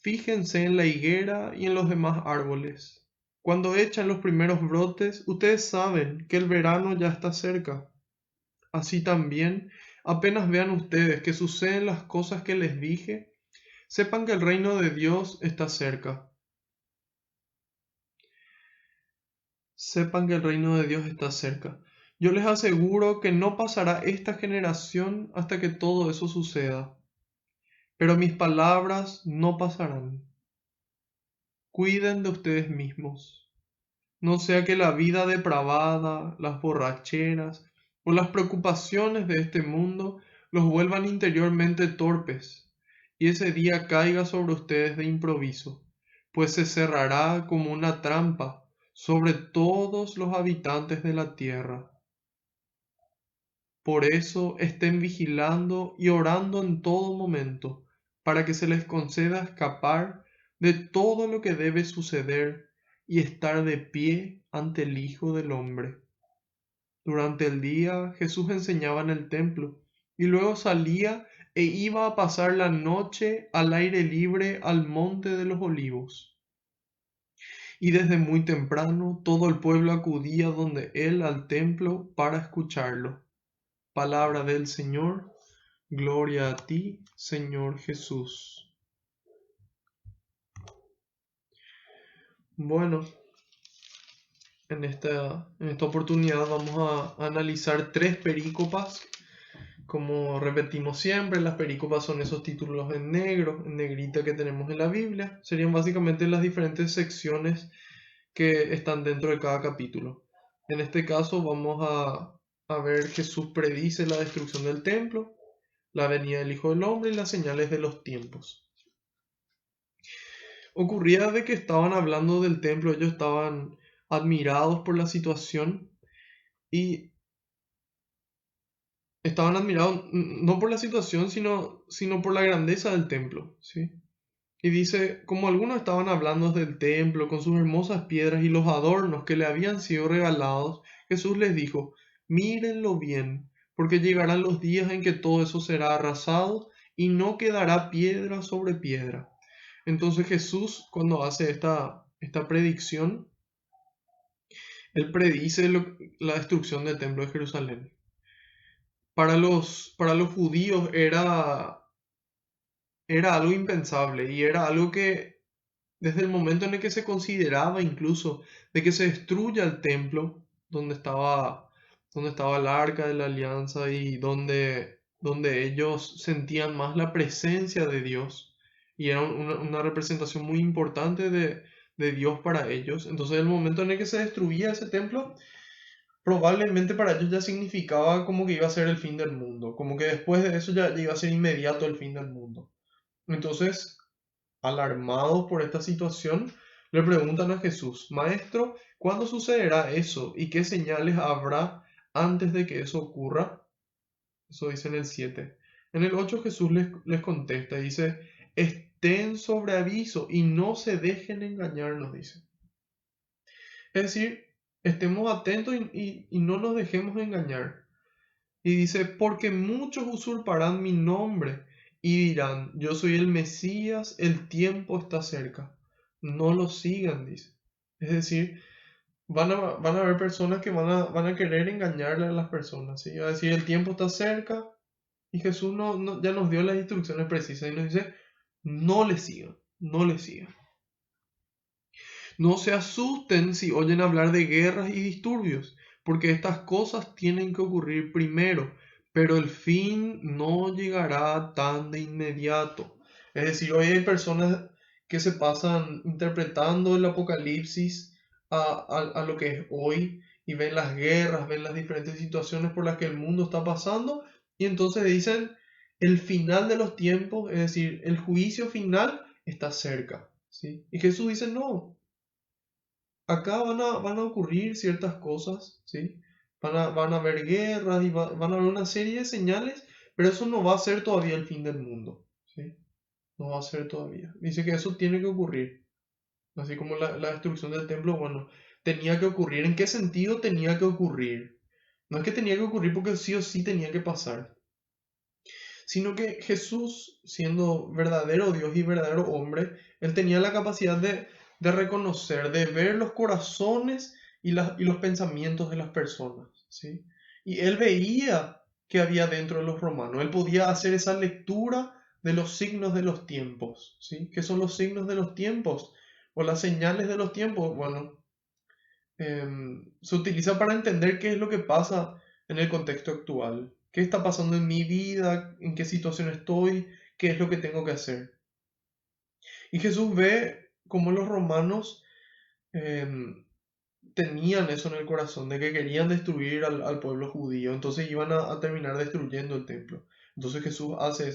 Fíjense en la higuera y en los demás árboles. Cuando echan los primeros brotes, ustedes saben que el verano ya está cerca. Así también, apenas vean ustedes que suceden las cosas que les dije, sepan que el reino de Dios está cerca. Sepan que el reino de Dios está cerca. Yo les aseguro que no pasará esta generación hasta que todo eso suceda. Pero mis palabras no pasarán. Cuiden de ustedes mismos. No sea que la vida depravada, las borracheras o las preocupaciones de este mundo los vuelvan interiormente torpes y ese día caiga sobre ustedes de improviso, pues se cerrará como una trampa sobre todos los habitantes de la tierra. Por eso estén vigilando y orando en todo momento, para que se les conceda escapar de todo lo que debe suceder y estar de pie ante el Hijo del Hombre. Durante el día Jesús enseñaba en el templo y luego salía e iba a pasar la noche al aire libre al monte de los olivos. Y desde muy temprano todo el pueblo acudía donde él al templo para escucharlo. Palabra del Señor, gloria a ti, Señor Jesús. Bueno, en esta oportunidad vamos a analizar tres perícopas. Como repetimos siempre, las perícopas son esos títulos en negro, en negrita que tenemos en la Biblia. Serían básicamente las diferentes secciones que están dentro de cada capítulo. En este caso vamos a ver Jesús predice la destrucción del templo, la venida del Hijo del Hombre y las señales de los tiempos. Ocurría de que estaban hablando del templo, ellos estaban admirados por la situación y estaban admirados no por la situación, sino por la grandeza del templo, ¿sí? Y dice, como algunos estaban hablando del templo con sus hermosas piedras y los adornos que le habían sido regalados, Jesús les dijo, mírenlo bien, porque llegarán los días en que todo eso será arrasado y no quedará piedra sobre piedra. Entonces Jesús, cuando hace esta predicción, él predice la destrucción del templo de Jerusalén. Para los judíos era algo impensable y era algo que desde el momento en el que se consideraba incluso de que se destruya el templo donde estaba el arca de la alianza y donde ellos sentían más la presencia de Dios y era una representación muy importante de Dios para ellos. Entonces el momento en el que se destruía ese templo, probablemente para ellos ya significaba como que iba a ser el fin del mundo, como que después de eso ya iba a ser inmediato el fin del mundo. Entonces, alarmados por esta situación, le preguntan a Jesús, Maestro, ¿cuándo sucederá eso y qué señales habrá antes de que eso ocurra? Eso dice en el 7. En el 8 Jesús les contesta y dice, estén sobre aviso y no se dejen engañar, nos dice. Es decir, estemos atentos y no nos dejemos engañar. Y dice, porque muchos usurparán mi nombre y dirán, yo soy el Mesías, el tiempo está cerca. No lo sigan, dice. Es decir, van a haber personas que van a querer engañarle a las personas, ¿sí? Va a decir, el tiempo está cerca y Jesús ya nos dio las instrucciones precisas y nos dice, no le sigan, no le sigan. No se asusten si oyen hablar de guerras y disturbios, porque estas cosas tienen que ocurrir primero, pero el fin no llegará tan de inmediato. Es decir, hoy hay personas que se pasan interpretando el Apocalipsis a lo que es hoy y ven las guerras, ven las diferentes situaciones por las que el mundo está pasando y entonces dicen el final de los tiempos, es decir, el juicio final está cerca, ¿sí? Y Jesús dice, no. Acá van a ocurrir ciertas cosas, ¿sí? Van a haber guerras y van a haber una serie de señales, pero eso no va a ser todavía el fin del mundo, ¿sí? No va a ser todavía. Dice que eso tiene que ocurrir. Así como la destrucción del templo, bueno, tenía que ocurrir. ¿En qué sentido tenía que ocurrir? No es que tenía que ocurrir porque sí o sí tenía que pasar, sino que Jesús, siendo verdadero Dios y verdadero hombre, él tenía la capacidad de reconocer, de ver los corazones y los pensamientos de las personas, ¿sí? Y él veía que había dentro de los romanos, él podía hacer esa lectura de los signos de los tiempos, ¿sí? ¿Qué son los signos de los tiempos? O las señales de los tiempos. Bueno, se utiliza para entender qué es lo que pasa en el contexto actual, qué está pasando en mi vida, en qué situación estoy, qué es lo que tengo que hacer. Y Jesús ve cómo los romanos tenían eso en el corazón, de que querían destruir al pueblo judío, entonces iban a terminar destruyendo el templo. Entonces Jesús hace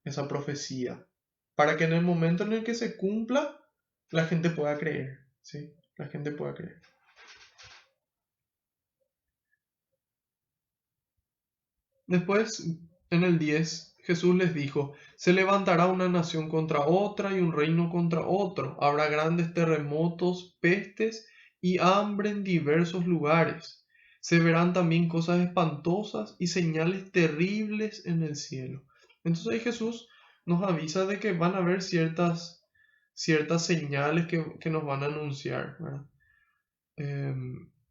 esa profecía, para que en el momento en el que se cumpla, la gente pueda creer, ¿sí? La gente pueda creer. Después, en el 10, Jesús les dijo, se levantará una nación contra otra y un reino contra otro. Habrá grandes terremotos, pestes y hambre en diversos lugares. Se verán también cosas espantosas y señales terribles en el cielo. Entonces ahí Jesús nos avisa de que van a haber ciertas señales que nos van a anunciar, ¿verdad?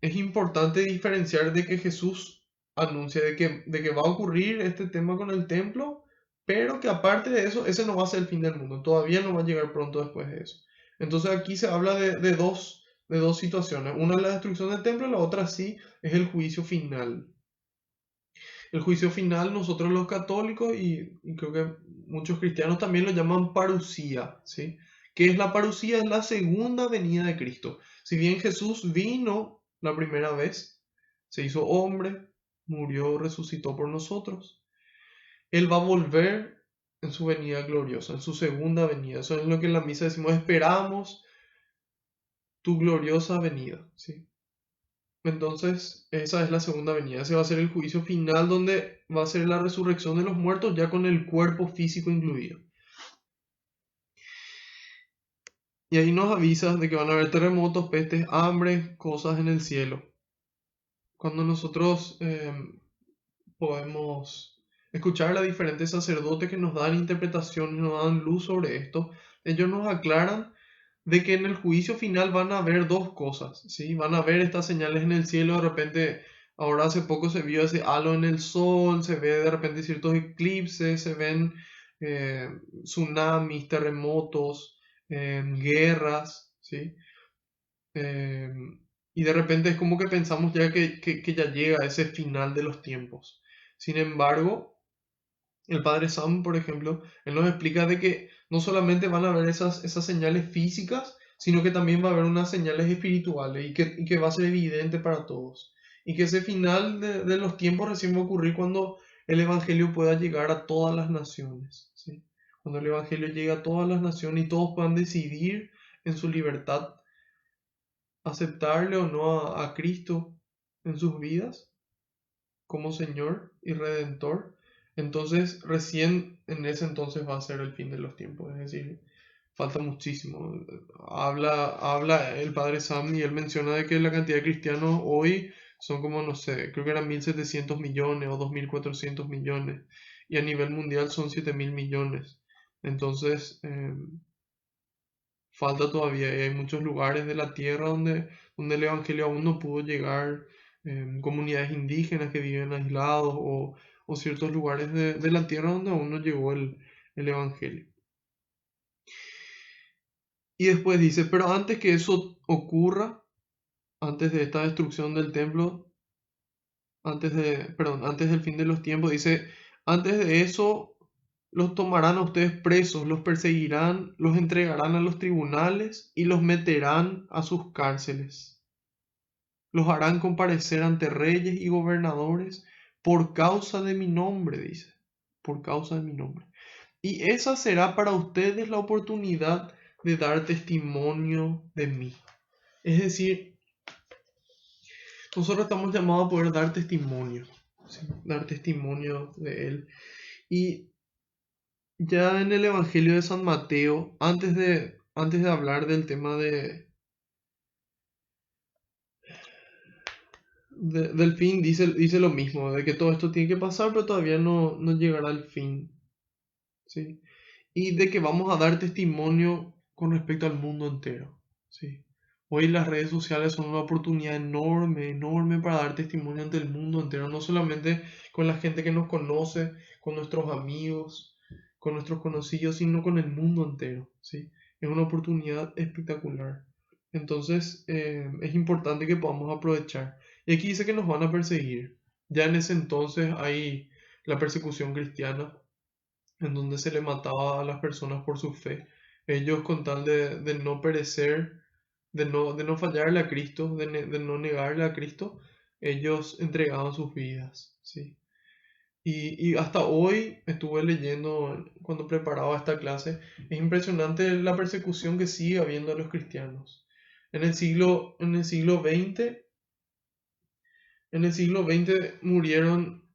Es importante diferenciar de que Jesús anuncia de que va a ocurrir este tema con el templo, pero que aparte de eso, ese no va a ser el fin del mundo, todavía no va a llegar pronto después de eso. Entonces aquí se habla de dos situaciones, una es la destrucción del templo, la otra sí es el juicio final. El juicio final nosotros los católicos y creo que muchos cristianos también lo llaman parusía, ¿sí? ¿Qué es la parusía? Es la segunda venida de Cristo. Si bien Jesús vino la primera vez, se hizo hombre, murió, resucitó por nosotros, Él va a volver en su venida gloriosa, en su segunda venida. Eso es lo que en la misa decimos, esperamos tu gloriosa venida, ¿sí? Entonces, esa es la segunda venida. Ese va a ser el juicio final donde va a ser la resurrección de los muertos ya con el cuerpo físico incluido. Y ahí nos avisa de que van a haber terremotos, pestes, hambre, cosas en el cielo. Cuando nosotros podemos escuchar a diferentes sacerdotes que nos dan interpretación y nos dan luz sobre esto, ellos nos aclaran de que en el juicio final van a haber dos cosas, ¿sí? Van a ver estas señales en el cielo, de repente, ahora hace poco se vio ese halo en el sol, se ve de repente ciertos eclipses, se ven eh, tsunamis, terremotos, guerras, ¿sí? Eh, y de repente es como que pensamos ya que ya llega ese final de los tiempos. Sin embargo, el padre Sam, por ejemplo, él nos explica de que no solamente van a haber esas señales físicas, sino que también va a haber unas señales espirituales y que va a ser evidente para todos. Y que ese final de los tiempos recién va a ocurrir cuando el Evangelio pueda llegar a todas las naciones, ¿sí? Cuando el Evangelio llegue a todas las naciones y todos puedan decidir en su libertad aceptarle o no a Cristo en sus vidas como Señor y Redentor, entonces recién en ese entonces va a ser el fin de los tiempos. Es decir, falta muchísimo. Habla el padre Sam y él menciona de que la cantidad de cristianos hoy son como, no sé, creo que eran 1.700 millones o 2.400 millones. Y a nivel mundial son 7.000 millones. Entonces, falta todavía y hay muchos lugares de la tierra donde el Evangelio aún no pudo llegar, comunidades indígenas que viven aislados o ciertos lugares de la tierra donde aún no llegó el Evangelio. Y después dice, pero antes que eso ocurra, antes de esta destrucción del templo, antes del fin de los tiempos, dice, antes de eso los tomarán a ustedes presos, los perseguirán, los entregarán a los tribunales y los meterán a sus cárceles. Los harán comparecer ante reyes y gobernadores por causa de mi nombre, dice, por causa de mi nombre. Y esa será para ustedes la oportunidad de dar testimonio de mí. Es decir, nosotros estamos llamados a poder dar testimonio, ¿sí? Dar testimonio de Él. Y ya en el Evangelio de San Mateo, antes de hablar del tema del fin, dice lo mismo, de que todo esto tiene que pasar, pero todavía no llegará al fin, ¿sí? Y de que vamos a dar testimonio con respecto al mundo entero, ¿sí? Hoy las redes sociales son una oportunidad enorme, enorme para dar testimonio ante el mundo entero, no solamente con la gente que nos conoce, con nuestros amigos, con nuestros conocidos, sino con el mundo entero, ¿sí? Es una oportunidad espectacular. Entonces, es importante que podamos aprovechar. Y aquí dice que nos van a perseguir. Ya en ese entonces hay la persecución cristiana, en donde se le mataba a las personas por su fe. Ellos con tal de no perecer, de no fallarle a Cristo, de no negarle a Cristo, ellos entregaban sus vidas, ¿sí? Y hasta hoy estuve leyendo cuando preparaba esta clase, es impresionante la persecución que sigue habiendo a los cristianos. En el siglo XX murieron,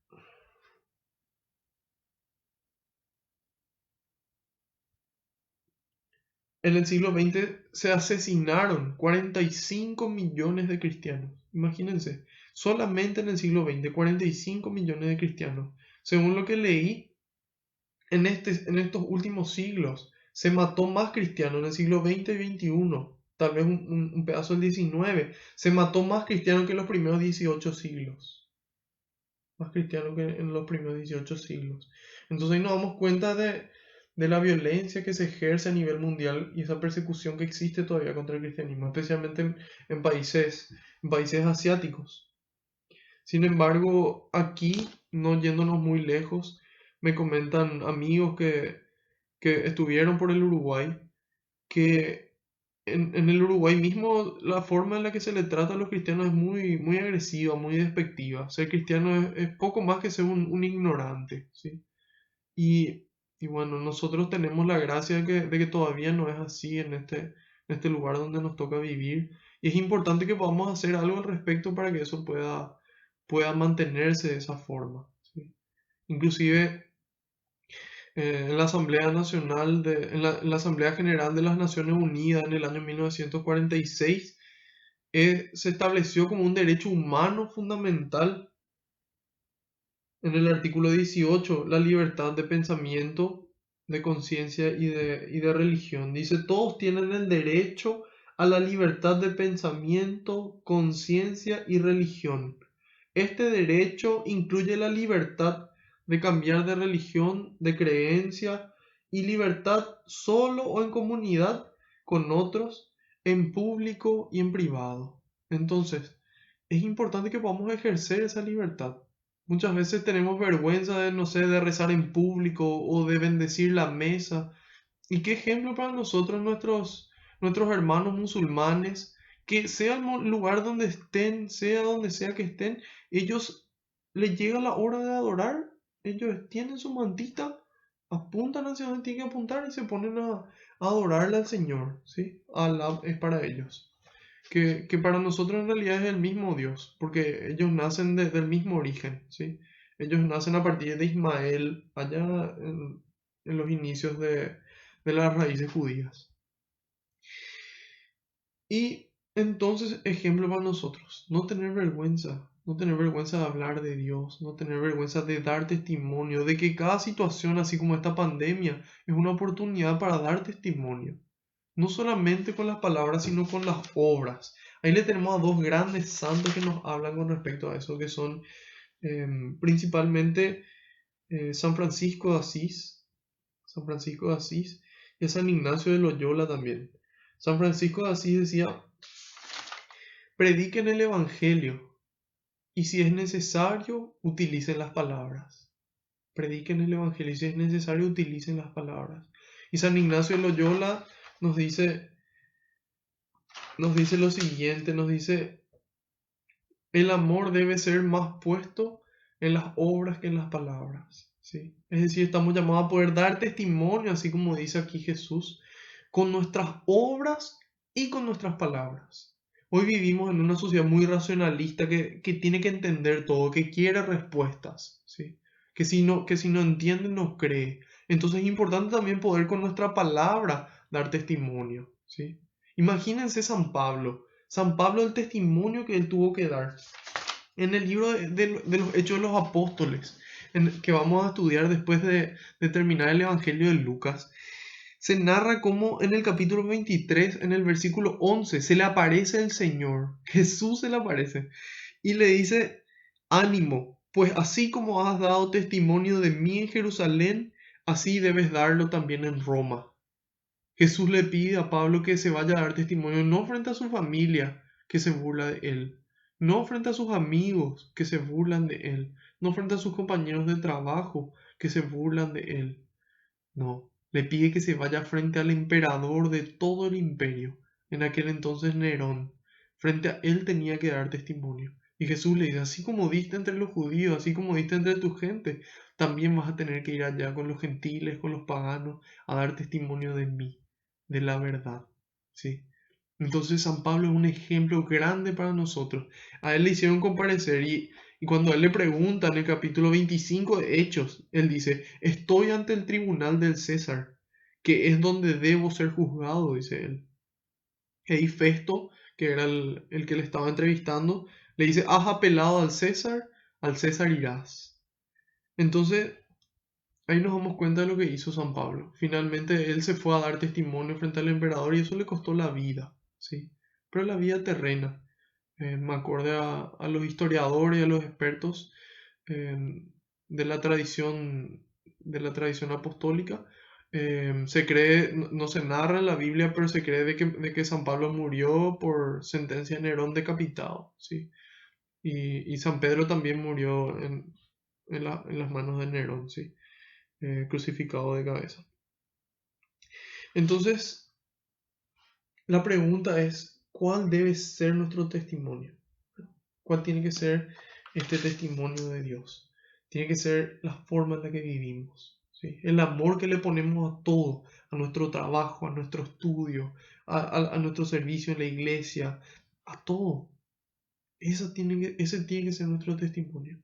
en el siglo XX se asesinaron 45 millones de cristianos. Imagínense, solamente en el siglo XX, 45 millones de cristianos. Según lo que leí, en estos últimos siglos se mató más cristianos en el siglo XX y XXI, tal vez un pedazo del XIX, se mató más cristianos que en los primeros 18 siglos. Más cristianos que en los primeros 18 siglos. Entonces ahí nos damos cuenta de la violencia que se ejerce a nivel mundial y esa persecución que existe todavía contra el cristianismo, especialmente en países asiáticos. Sin embargo, aquí, no yéndonos muy lejos, me comentan amigos que estuvieron por el Uruguay, que en el Uruguay mismo la forma en la que se le trata a los cristianos es muy, muy agresiva, muy despectiva. Ser cristiano es poco más que ser un ignorante, ¿sí? Y, y bueno, nosotros tenemos la gracia de que todavía no es así en este lugar donde nos toca vivir. Y es importante que podamos hacer algo al respecto para que eso pueda mantenerse de esa forma, ¿sí? Inclusive en la Asamblea Nacional en la Asamblea General de las Naciones Unidas en el año 1946 se estableció como un derecho humano fundamental en el artículo 18 la libertad de pensamiento, de conciencia y de religión. Dice, todos tienen el derecho a la libertad de pensamiento, conciencia y religión. Este derecho incluye la libertad de cambiar de religión, de creencia y libertad solo o en comunidad con otros, en público y en privado. Entonces, es importante que podamos ejercer esa libertad. Muchas veces tenemos vergüenza de, no sé, de rezar en público o de bendecir la mesa. Y qué ejemplo para nosotros, nuestros hermanos musulmanes, que sea el lugar donde estén, sea donde sea que estén, ellos les llega la hora de adorar, ellos tienen su mantita, apuntan hacia donde tienen que apuntar y se ponen a adorarle al Señor, ¿sí? Alá es para ellos. Que para nosotros en realidad es el mismo Dios, porque ellos nacen desde el mismo origen, ¿sí? Ellos nacen a partir de Ismael, allá en los inicios de las raíces judías. Y entonces, ejemplo para nosotros, no tener vergüenza de hablar de Dios, no tener vergüenza de dar testimonio, de que cada situación, así como esta pandemia, es una oportunidad para dar testimonio. No solamente con las palabras, sino con las obras. Ahí le tenemos a dos grandes santos que nos hablan con respecto a eso, que son principalmente San Francisco de Asís, San Francisco de Asís y a San Ignacio de Loyola también. San Francisco de Asís decía, prediquen el Evangelio y si es necesario, utilicen las palabras. Prediquen el Evangelio y si es necesario, utilicen las palabras. Y San Ignacio de Loyola nos dice, nos dice lo siguiente, nos dice, el amor debe ser más puesto en las obras que en las palabras, ¿sí? Es decir, estamos llamados a poder dar testimonio, así como dice aquí Jesús, con nuestras obras y con nuestras palabras. Hoy vivimos en una sociedad muy racionalista que tiene que entender todo, que quiere respuestas, ¿sí? Que si no entiende, no cree. Entonces es importante también poder con nuestra palabra dar testimonio, ¿sí? Imagínense San Pablo. San Pablo, el testimonio que él tuvo que dar. En el libro de los Hechos de los Apóstoles, que vamos a estudiar después de terminar el Evangelio de Lucas, se narra cómo en el capítulo 23, en el versículo 11, se le aparece el Señor. Jesús se le aparece y le dice, ánimo, pues así como has dado testimonio de mí en Jerusalén, así debes darlo también en Roma. Jesús le pide a Pablo que se vaya a dar testimonio no frente a su familia que se burla de él, no frente a sus amigos que se burlan de él, no frente a sus compañeros de trabajo que se burlan de él. No, le pide que se vaya frente al emperador de todo el imperio, en aquel entonces Nerón. Frente a él tenía que dar testimonio. Y Jesús le dice, así como diste entre los judíos, así como diste entre tu gente, también vas a tener que ir allá con los gentiles, con los paganos, a dar testimonio de mí, de la verdad. ¿Sí? Entonces San Pablo es un ejemplo grande para nosotros. A él le hicieron comparecer y cuando a él le preguntan en el capítulo 25 de Hechos, él dice, estoy ante el tribunal del César, que es donde debo ser juzgado, dice él. Y Festo, que era el que le estaba entrevistando, le dice, has apelado al César irás. Entonces, ahí nos damos cuenta de lo que hizo San Pablo. Finalmente, él se fue a dar testimonio frente al emperador y eso le costó la vida, ¿sí? Pero la vida terrena. Me acordé a los historiadores y a los expertos eh, de la tradición apostólica. Se cree, no se narra en la Biblia, pero se cree de que San Pablo murió por sentencia de Nerón decapitado, ¿sí? Y San Pedro también murió en las manos de Nerón, ¿sí? Crucificado de cabeza. Entonces, la pregunta es, ¿cuál debe ser nuestro testimonio? ¿Cuál tiene que ser este testimonio de Dios? Tiene que ser la forma en la que vivimos, ¿sí? El amor que le ponemos a todo, a nuestro trabajo, a nuestro estudio, a nuestro servicio en la iglesia, a todo. Ese tiene que ser nuestro testimonio.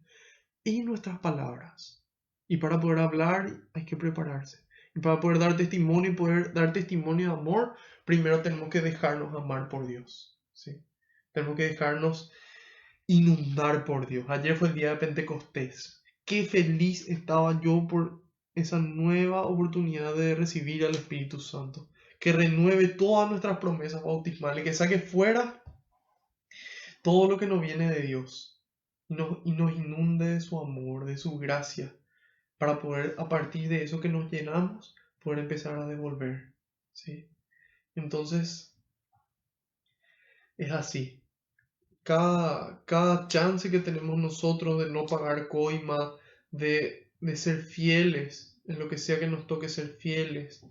Y nuestras palabras. Y para poder hablar hay que prepararse. Y para poder dar testimonio y poder dar testimonio de amor, primero tenemos que dejarnos amar por Dios, ¿sí? Tenemos que dejarnos inundar por Dios. Ayer fue el día de Pentecostés. Qué feliz estaba yo por esa nueva oportunidad de recibir al Espíritu Santo. Que renueve todas nuestras promesas bautismales, que saque fuera todo lo que nos viene de Dios y nos inunde de su amor, de su gracia, para poder, a partir de eso que nos llenamos, poder empezar a devolver. ¿Sí? Entonces, es así. Cada chance que tenemos nosotros de no pagar coima, de ser fieles, en lo que sea que nos toque ser fieles,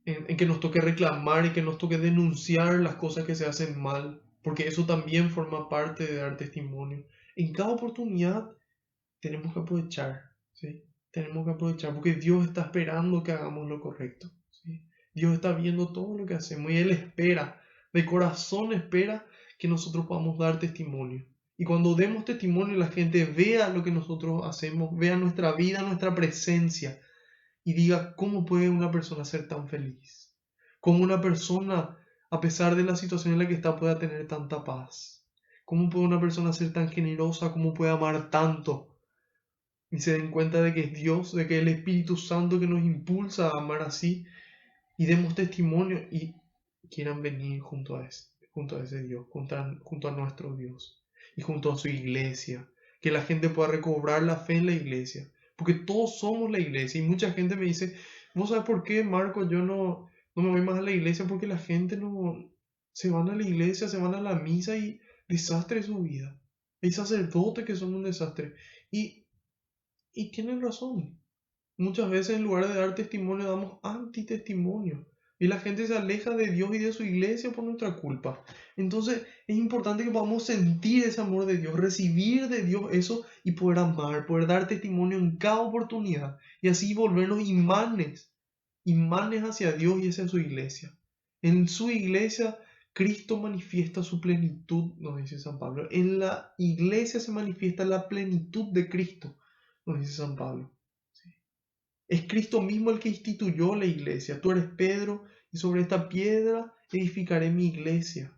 en que nos toque reclamar y que nos toque denunciar las cosas que se hacen mal, porque eso también forma parte de dar testimonio. En cada oportunidad tenemos que aprovechar, ¿sí? Tenemos que aprovechar porque Dios está esperando que hagamos lo correcto, ¿sí? Dios está viendo todo lo que hacemos y Él espera, de corazón espera que nosotros podamos dar testimonio. Y cuando demos testimonio, la gente vea lo que nosotros hacemos, vea nuestra vida, nuestra presencia y diga, ¿cómo puede una persona ser tan feliz? ¿Cómo una persona, a pesar de la situación en la que está, pueda tener tanta paz? ¿Cómo puede una persona ser tan generosa? ¿Cómo puede amar tanto? Y se den cuenta de que es Dios, de que es el Espíritu Santo que nos impulsa a amar así y demos testimonio y quieran venir junto a ese Dios, junto a nuestro Dios y junto a su iglesia, que la gente pueda recobrar la fe en la iglesia, porque todos somos la iglesia y mucha gente me dice, ¿vos sabes por qué, Marco? Yo no me voy más a la iglesia porque la gente no se van a la iglesia, se van a la misa y desastre su vida. Hay sacerdotes que son un desastre y tienen razón. Muchas veces en lugar de dar testimonio damos antitestimonio y la gente se aleja de Dios y de su iglesia por nuestra culpa. Entonces es importante que podamos sentir ese amor de Dios, recibir de Dios eso y poder amar, poder dar testimonio en cada oportunidad y así volvernos imanes hacia Dios y hacia su iglesia. En su iglesia Cristo manifiesta su plenitud, nos dice San Pablo. En la iglesia se manifiesta la plenitud de Cristo, nos dice San Pablo. Es Cristo mismo el que instituyó la iglesia. Tú eres Pedro y sobre esta piedra edificaré mi iglesia.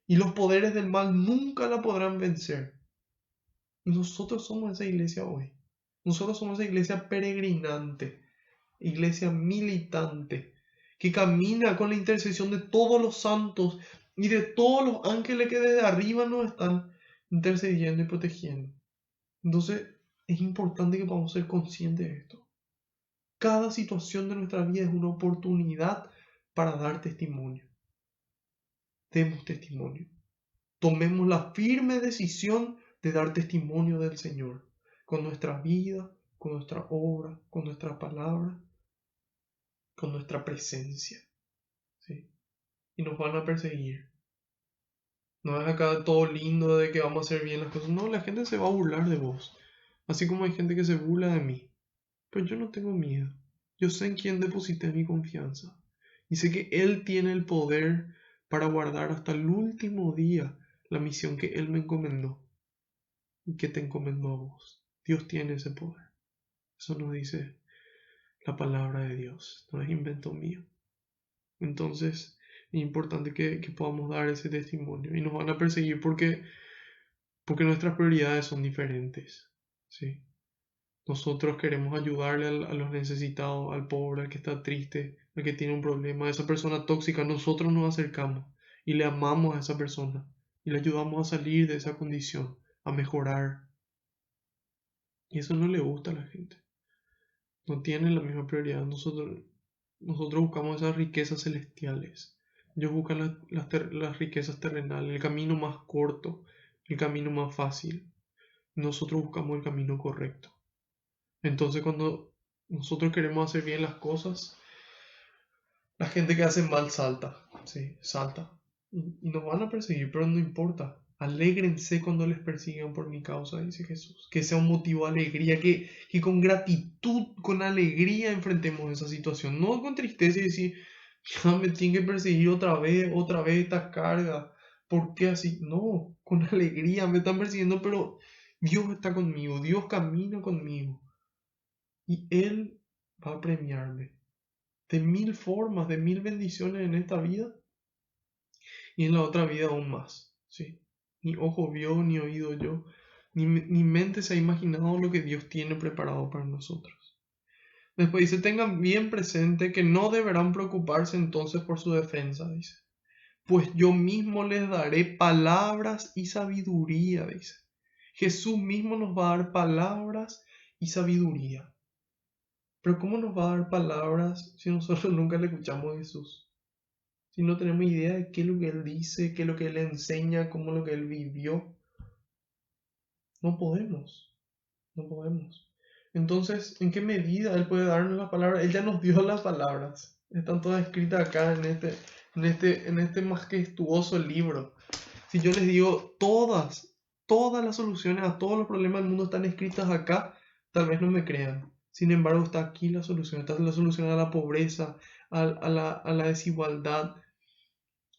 Y los poderes del mal nunca la podrán vencer. Y nosotros somos esa iglesia hoy. Nosotros somos esa iglesia peregrinante, iglesia militante, que camina con la intercesión de todos los santos y de todos los ángeles que desde arriba nos están intercediendo y protegiendo. Entonces, es importante que podamos ser conscientes de esto. Cada situación de nuestra vida es una oportunidad para dar testimonio. Demos testimonio. Tomemos la firme decisión de dar testimonio del Señor con nuestra vida, con nuestra obra, con nuestra palabra, con nuestra presencia. ¿Sí? Y nos van a perseguir. No es acá todo lindo de que vamos a hacer bien las cosas. No, la gente se va a burlar de vos. Así como hay gente que se burla de mí. Pero yo no tengo miedo. Yo sé en quién deposité mi confianza. Y sé que Él tiene el poder para guardar hasta el último día la misión que Él me encomendó y que te encomendó a vos. Dios tiene ese poder. Eso nos dice la palabra de Dios. No es invento mío. Entonces es importante que podamos dar ese testimonio. Y nos van a perseguir porque nuestras prioridades son diferentes. ¿Sí? Nosotros queremos ayudarle a los necesitados, al pobre, al que está triste, al que tiene un problema, a esa persona tóxica. Nosotros nos acercamos y le amamos a esa persona y le ayudamos a salir de esa condición, a mejorar. Y eso no le gusta a la gente. No tienen la misma prioridad. Nosotros buscamos esas riquezas celestiales. Ellos buscan las riquezas terrenales, el camino más corto, el camino más fácil. Nosotros buscamos el camino correcto. Entonces cuando nosotros queremos hacer bien las cosas, la gente que hace mal salta, sí, salta. Y nos van a perseguir, pero no importa. Alégrense cuando les persigan por mi causa, dice Jesús. Que sea un motivo de alegría, que con gratitud, con alegría enfrentemos esa situación. No con tristeza y decir, ya me tienen que perseguir otra vez esta carga. ¿Por qué así? No, con alegría me están persiguiendo, pero Dios está conmigo, Dios camina conmigo. Y Él va a premiarme de mil formas, de mil bendiciones en esta vida y en la otra vida aún más. ¿Sí? Ni ojo vio, ni oído yo, ni mente se ha imaginado lo que Dios tiene preparado para nosotros. Después dice, tengan bien presente que no deberán preocuparse entonces por su defensa, dice. Pues yo mismo les daré palabras y sabiduría, dice. Jesús mismo nos va a dar palabras y sabiduría. Pero ¿cómo nos va a dar palabras si nosotros nunca le escuchamos a Jesús? Si no tenemos idea de qué es lo que Él dice, qué es lo que Él enseña, cómo es lo que Él vivió. No podemos, no podemos. Entonces, ¿en qué medida Él puede darnos las palabras? Él ya nos dio las palabras. Están todas escritas acá en este majestuoso libro. Si yo les digo todas las soluciones a todos los problemas del mundo están escritas acá, tal vez no me crean. Sin embargo, está aquí la solución. Está la solución a la pobreza, a la desigualdad,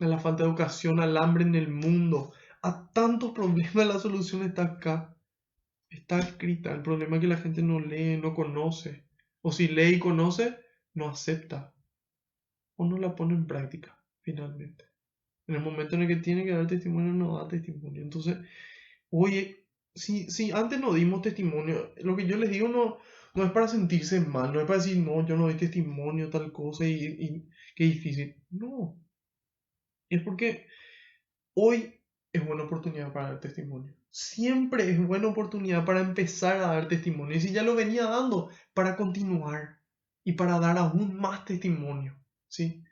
a la falta de educación, al hambre en el mundo. A tantos problemas la solución está acá. Está escrita. El problema es que la gente no lee, no conoce. O si lee y conoce, no acepta. O no la pone en práctica, finalmente. En el momento en el que tiene que dar testimonio, no da testimonio. Entonces, oye, si antes no dimos testimonio, lo que yo les digo no es para sentirse mal, no es para decir, no, yo no doy testimonio, tal cosa y qué difícil. No, es porque hoy es buena oportunidad para dar testimonio. Siempre es buena oportunidad para empezar a dar testimonio. Y si ya lo venía dando, para continuar y para dar aún más testimonio. ¿Sí?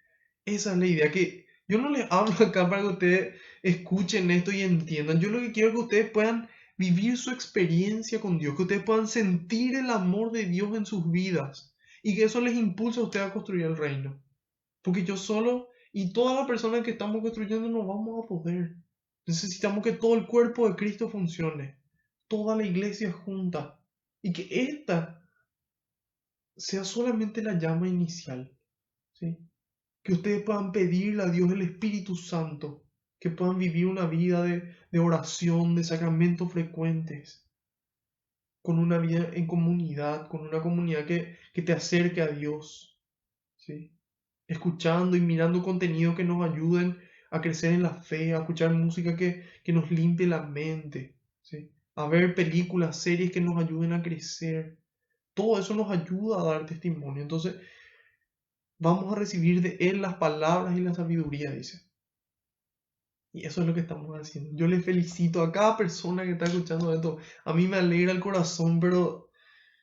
Esa es la idea, que yo no les hablo acá para que ustedes escuchen esto y entiendan. Yo lo que quiero es que ustedes puedan vivir su experiencia con Dios, que ustedes puedan sentir el amor de Dios en sus vidas y que eso les impulse a ustedes a construir el reino. Porque yo solo y todas las personas que estamos construyendo no vamos a poder. Necesitamos que todo el cuerpo de Cristo funcione, toda la iglesia junta y que esta sea solamente la llama inicial. ¿Sí? Que ustedes puedan pedirle a Dios el Espíritu Santo, que puedan vivir una vida de oración, de sacramentos frecuentes, con una vida en comunidad, con una comunidad que te acerque a Dios, ¿sí? Escuchando y mirando contenido que nos ayuden a crecer en la fe, a escuchar música que nos limpie la mente, ¿sí? A ver películas, series que nos ayuden a crecer. Todo eso nos ayuda a dar testimonio. Entonces, vamos a recibir de Él las palabras y la sabiduría, dice. Y eso es lo que estamos haciendo. Yo le felicito a cada persona que está escuchando esto. A mí me alegra el corazón, pero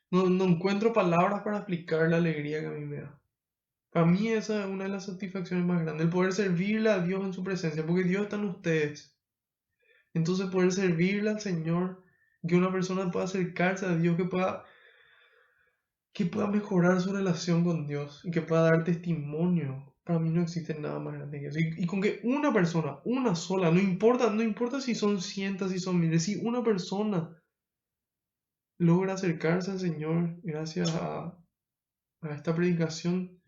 no encuentro palabras para explicar la alegría que a mí me da. Para mí esa es una de las satisfacciones más grandes, el poder servirle a Dios en su presencia, porque Dios está en ustedes. Entonces poder servirle al Señor, que una persona pueda acercarse a Dios, que pueda mejorar su relación con Dios y que pueda dar testimonio Para mí no existe nada más grande que eso. Y con que una persona, una sola, no importa si son cientos, si son miles, si una persona logra acercarse al Señor gracias a esta predicación,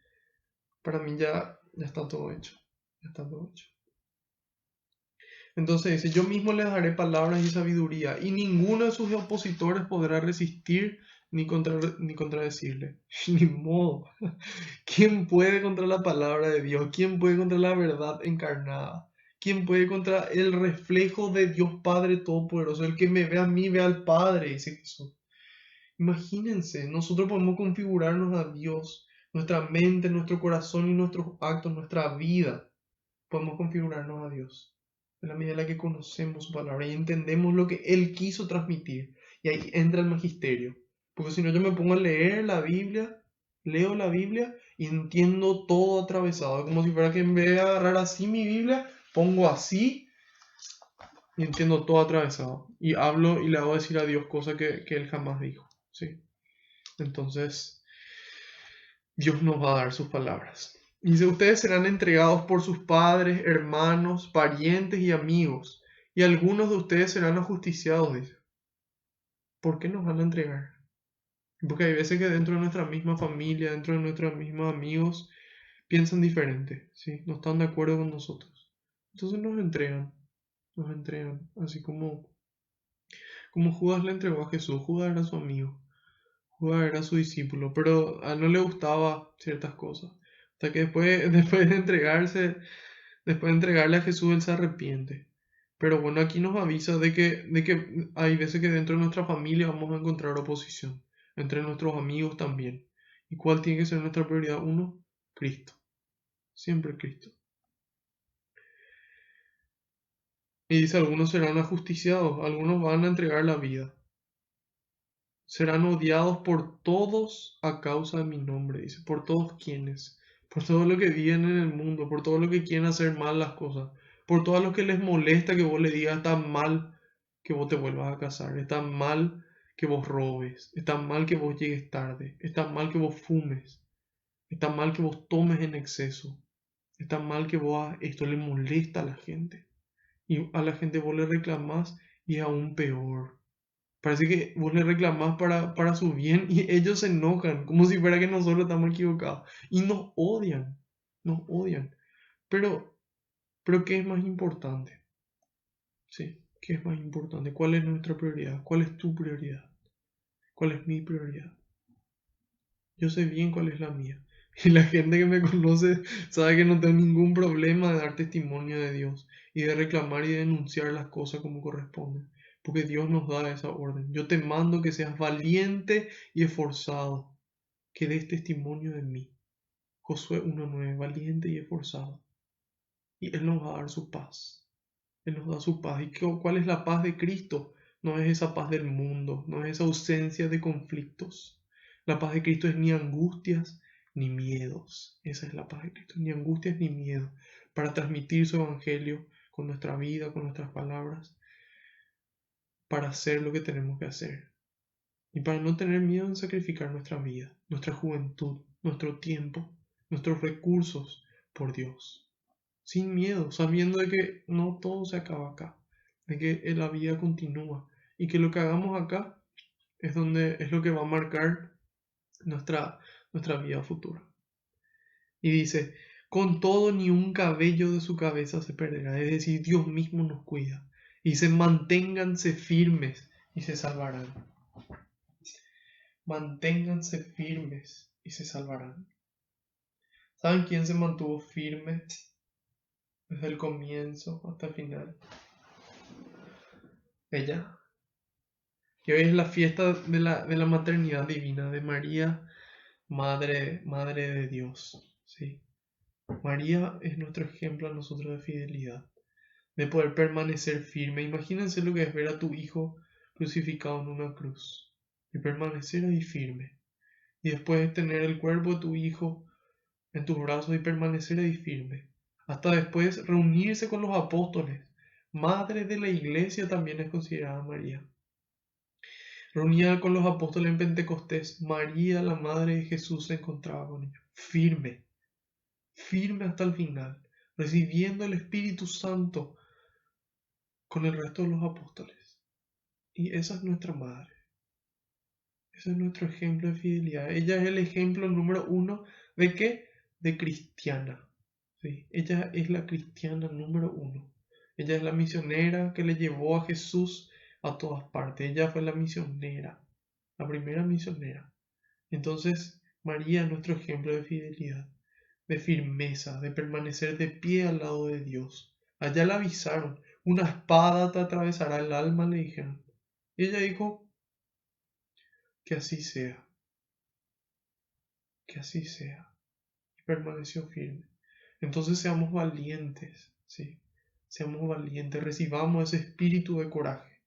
para mí ya está todo hecho. Ya está todo hecho. Entonces dice, yo mismo les daré palabras y sabiduría, y ninguno de sus opositores podrá resistir ni contradecirle. Ni modo. ¿Quién puede contra la palabra de Dios? ¿Quién puede contra la verdad encarnada? ¿Quién puede contra el reflejo de Dios Padre Todopoderoso? El que me ve a mí, ve al Padre, dice Jesús. Imagínense, nosotros podemos configurarnos a Dios, nuestra mente, nuestro corazón y nuestros actos, nuestra vida. Podemos configurarnos a Dios en la medida en la que conocemos su palabra y entendemos lo que Él quiso transmitir. Y ahí entra el magisterio. Porque si no, yo me pongo a leer la Biblia, leo la Biblia y entiendo todo atravesado. Como si fuera que en vez de agarrar así mi Biblia, pongo así y entiendo todo atravesado. Y hablo y le hago decir a Dios cosas que Él jamás dijo. ¿Sí? Entonces, Dios nos va a dar sus palabras. Dice, ustedes serán entregados por sus padres, hermanos, parientes y amigos, y algunos de ustedes serán ajusticiados, dice. ¿Por qué nos van a entregar? Porque hay veces que dentro de nuestra misma familia, dentro de nuestros mismos amigos, piensan diferente, ¿sí? No están de acuerdo con nosotros. Entonces nos entregan, así como Judas le entregó a Jesús. Judas era su amigo, Judas era su discípulo, pero a él no le gustaba ciertas cosas. Hasta que después de entregarle a Jesús, él se arrepiente. Pero bueno, aquí nos avisa de que hay veces que dentro de nuestra familia vamos a encontrar oposición, entre nuestros amigos también. ¿Y cuál tiene que ser nuestra prioridad? Uno, Cristo. Siempre Cristo. Y dice, algunos serán ajusticiados, algunos van a entregar la vida. Serán odiados por todos a causa de mi nombre, dice, por todos quienes, por todo lo que viven en el mundo, por todo lo que quieren hacer mal las cosas, por todo lo que les molesta que vos le digas, está mal que vos te vuelvas a casar, está mal que vos robes, está mal que vos llegues tarde, está mal que vos fumes, está mal que vos tomes en exceso, está mal que vos esto le molesta a la gente y a la gente vos le reclamás y es aún peor. Parece que vos le reclamás para su bien y ellos se enojan, como si fuera que nosotros estamos equivocados. Y nos odian, nos odian. Pero, pero ¿qué es más importante? Sí, ¿qué es más importante? ¿Cuál es nuestra prioridad? ¿Cuál es tu prioridad? ¿Cuál es mi prioridad? Yo sé bien cuál es la mía. Y la gente que me conoce sabe que no tengo ningún problema de dar testimonio de Dios y de reclamar y denunciar las cosas como corresponden. Porque Dios nos da esa orden. Yo te mando que seas valiente y esforzado, que des testimonio de mí. Josué 1:9, valiente y esforzado. Y Él nos va a dar su paz. Él nos da su paz. ¿Y cuál es la paz de Cristo? No es esa paz del mundo, no es esa ausencia de conflictos. La paz de Cristo es ni angustias ni miedos. Esa es la paz de Cristo, ni angustias ni miedos. Para transmitir su evangelio con nuestra vida, con nuestras palabras, para hacer lo que tenemos que hacer. Y para no tener miedo en sacrificar nuestra vida, nuestra juventud, nuestro tiempo, nuestros recursos por Dios. Sin miedo, sabiendo de que no todo se acaba acá, de que la vida continúa y que lo que hagamos acá es lo que va a marcar nuestra vida futura. Y dice, con todo ni un cabello de su cabeza se perderá, es decir, Dios mismo nos cuida. Y dice, manténganse firmes y se salvarán. Manténganse firmes y se salvarán. ¿Saben quién se mantuvo firme desde el comienzo hasta el final? Ella. Y hoy es la fiesta de la maternidad divina, de María, Madre de Dios. ¿Sí? María es nuestro ejemplo a nosotros de fidelidad, de poder permanecer firme. Imagínense lo que es ver a tu hijo crucificado en una cruz y permanecer ahí firme. Y después de tener el cuerpo de tu hijo en tus brazos y permanecer ahí firme. Hasta después reunirse con los apóstoles. Madre de la iglesia también es considerada María. Reunida con los apóstoles en Pentecostés, María, la madre de Jesús, se encontraba con ellos. Firme, firme hasta el final, recibiendo el Espíritu Santo con el resto de los apóstoles. Y esa es nuestra madre. Ese es nuestro ejemplo de fidelidad. Ella es el ejemplo número uno de qué? De cristiana. ¿Sí? Ella es la cristiana número uno. Ella es la misionera que le llevó a Jesús a todas partes. Ella fue la misionera, la primera misionera. Entonces, María es nuestro ejemplo de fidelidad, de firmeza, de permanecer de pie al lado de Dios. Allá la avisaron, una espada te atravesará el alma, le dijeron. Y ella dijo, que así sea, que así sea. Y permaneció firme. Entonces seamos valientes, ¿sí? Seamos valientes, recibamos ese espíritu de coraje.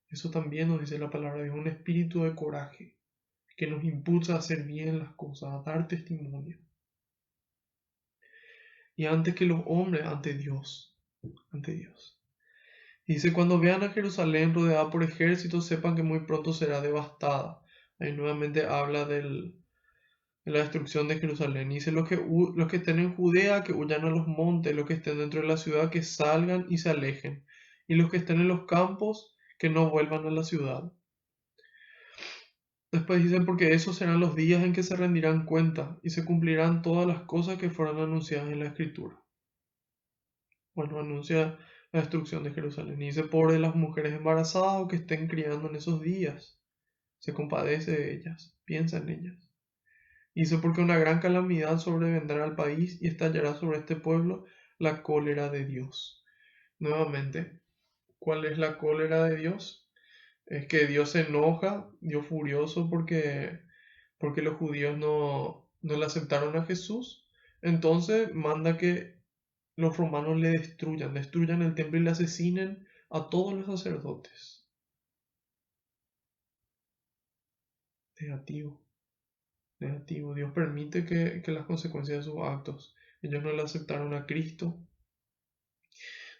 Eso también nos dice la palabra de Dios, un espíritu de coraje que nos impulsa a hacer bien las cosas, a dar testimonio. Y antes que los hombres, ante Dios, ante Dios. Dice, cuando vean a Jerusalén rodeada por ejércitos, sepan que muy pronto será devastada. Ahí nuevamente habla de la destrucción de Jerusalén. Dice, los que estén en Judea, que huyan a los montes, los que estén dentro de la ciudad, que salgan y se alejen. Y los que estén en los campos, que no vuelvan a la ciudad. Después dicen, porque esos serán los días en que se rendirán cuenta y se cumplirán todas las cosas que fueron anunciadas en la Escritura. Bueno, anuncia la destrucción de Jerusalén. Y dice, pobre las mujeres embarazadas o que estén criando en esos días. Se compadece de ellas, piensa en ellas. Y dice, porque una gran calamidad sobrevendrá al país y estallará sobre este pueblo la cólera de Dios. Nuevamente, ¿cuál es la cólera de Dios? Es que Dios se enoja, Dios furioso porque los judíos no le aceptaron a Jesús. Entonces manda que los romanos le destruyan el templo y le asesinen a todos los sacerdotes. Negativo, negativo. Dios permite que las consecuencias de sus actos. Ellos no le aceptaron a Cristo,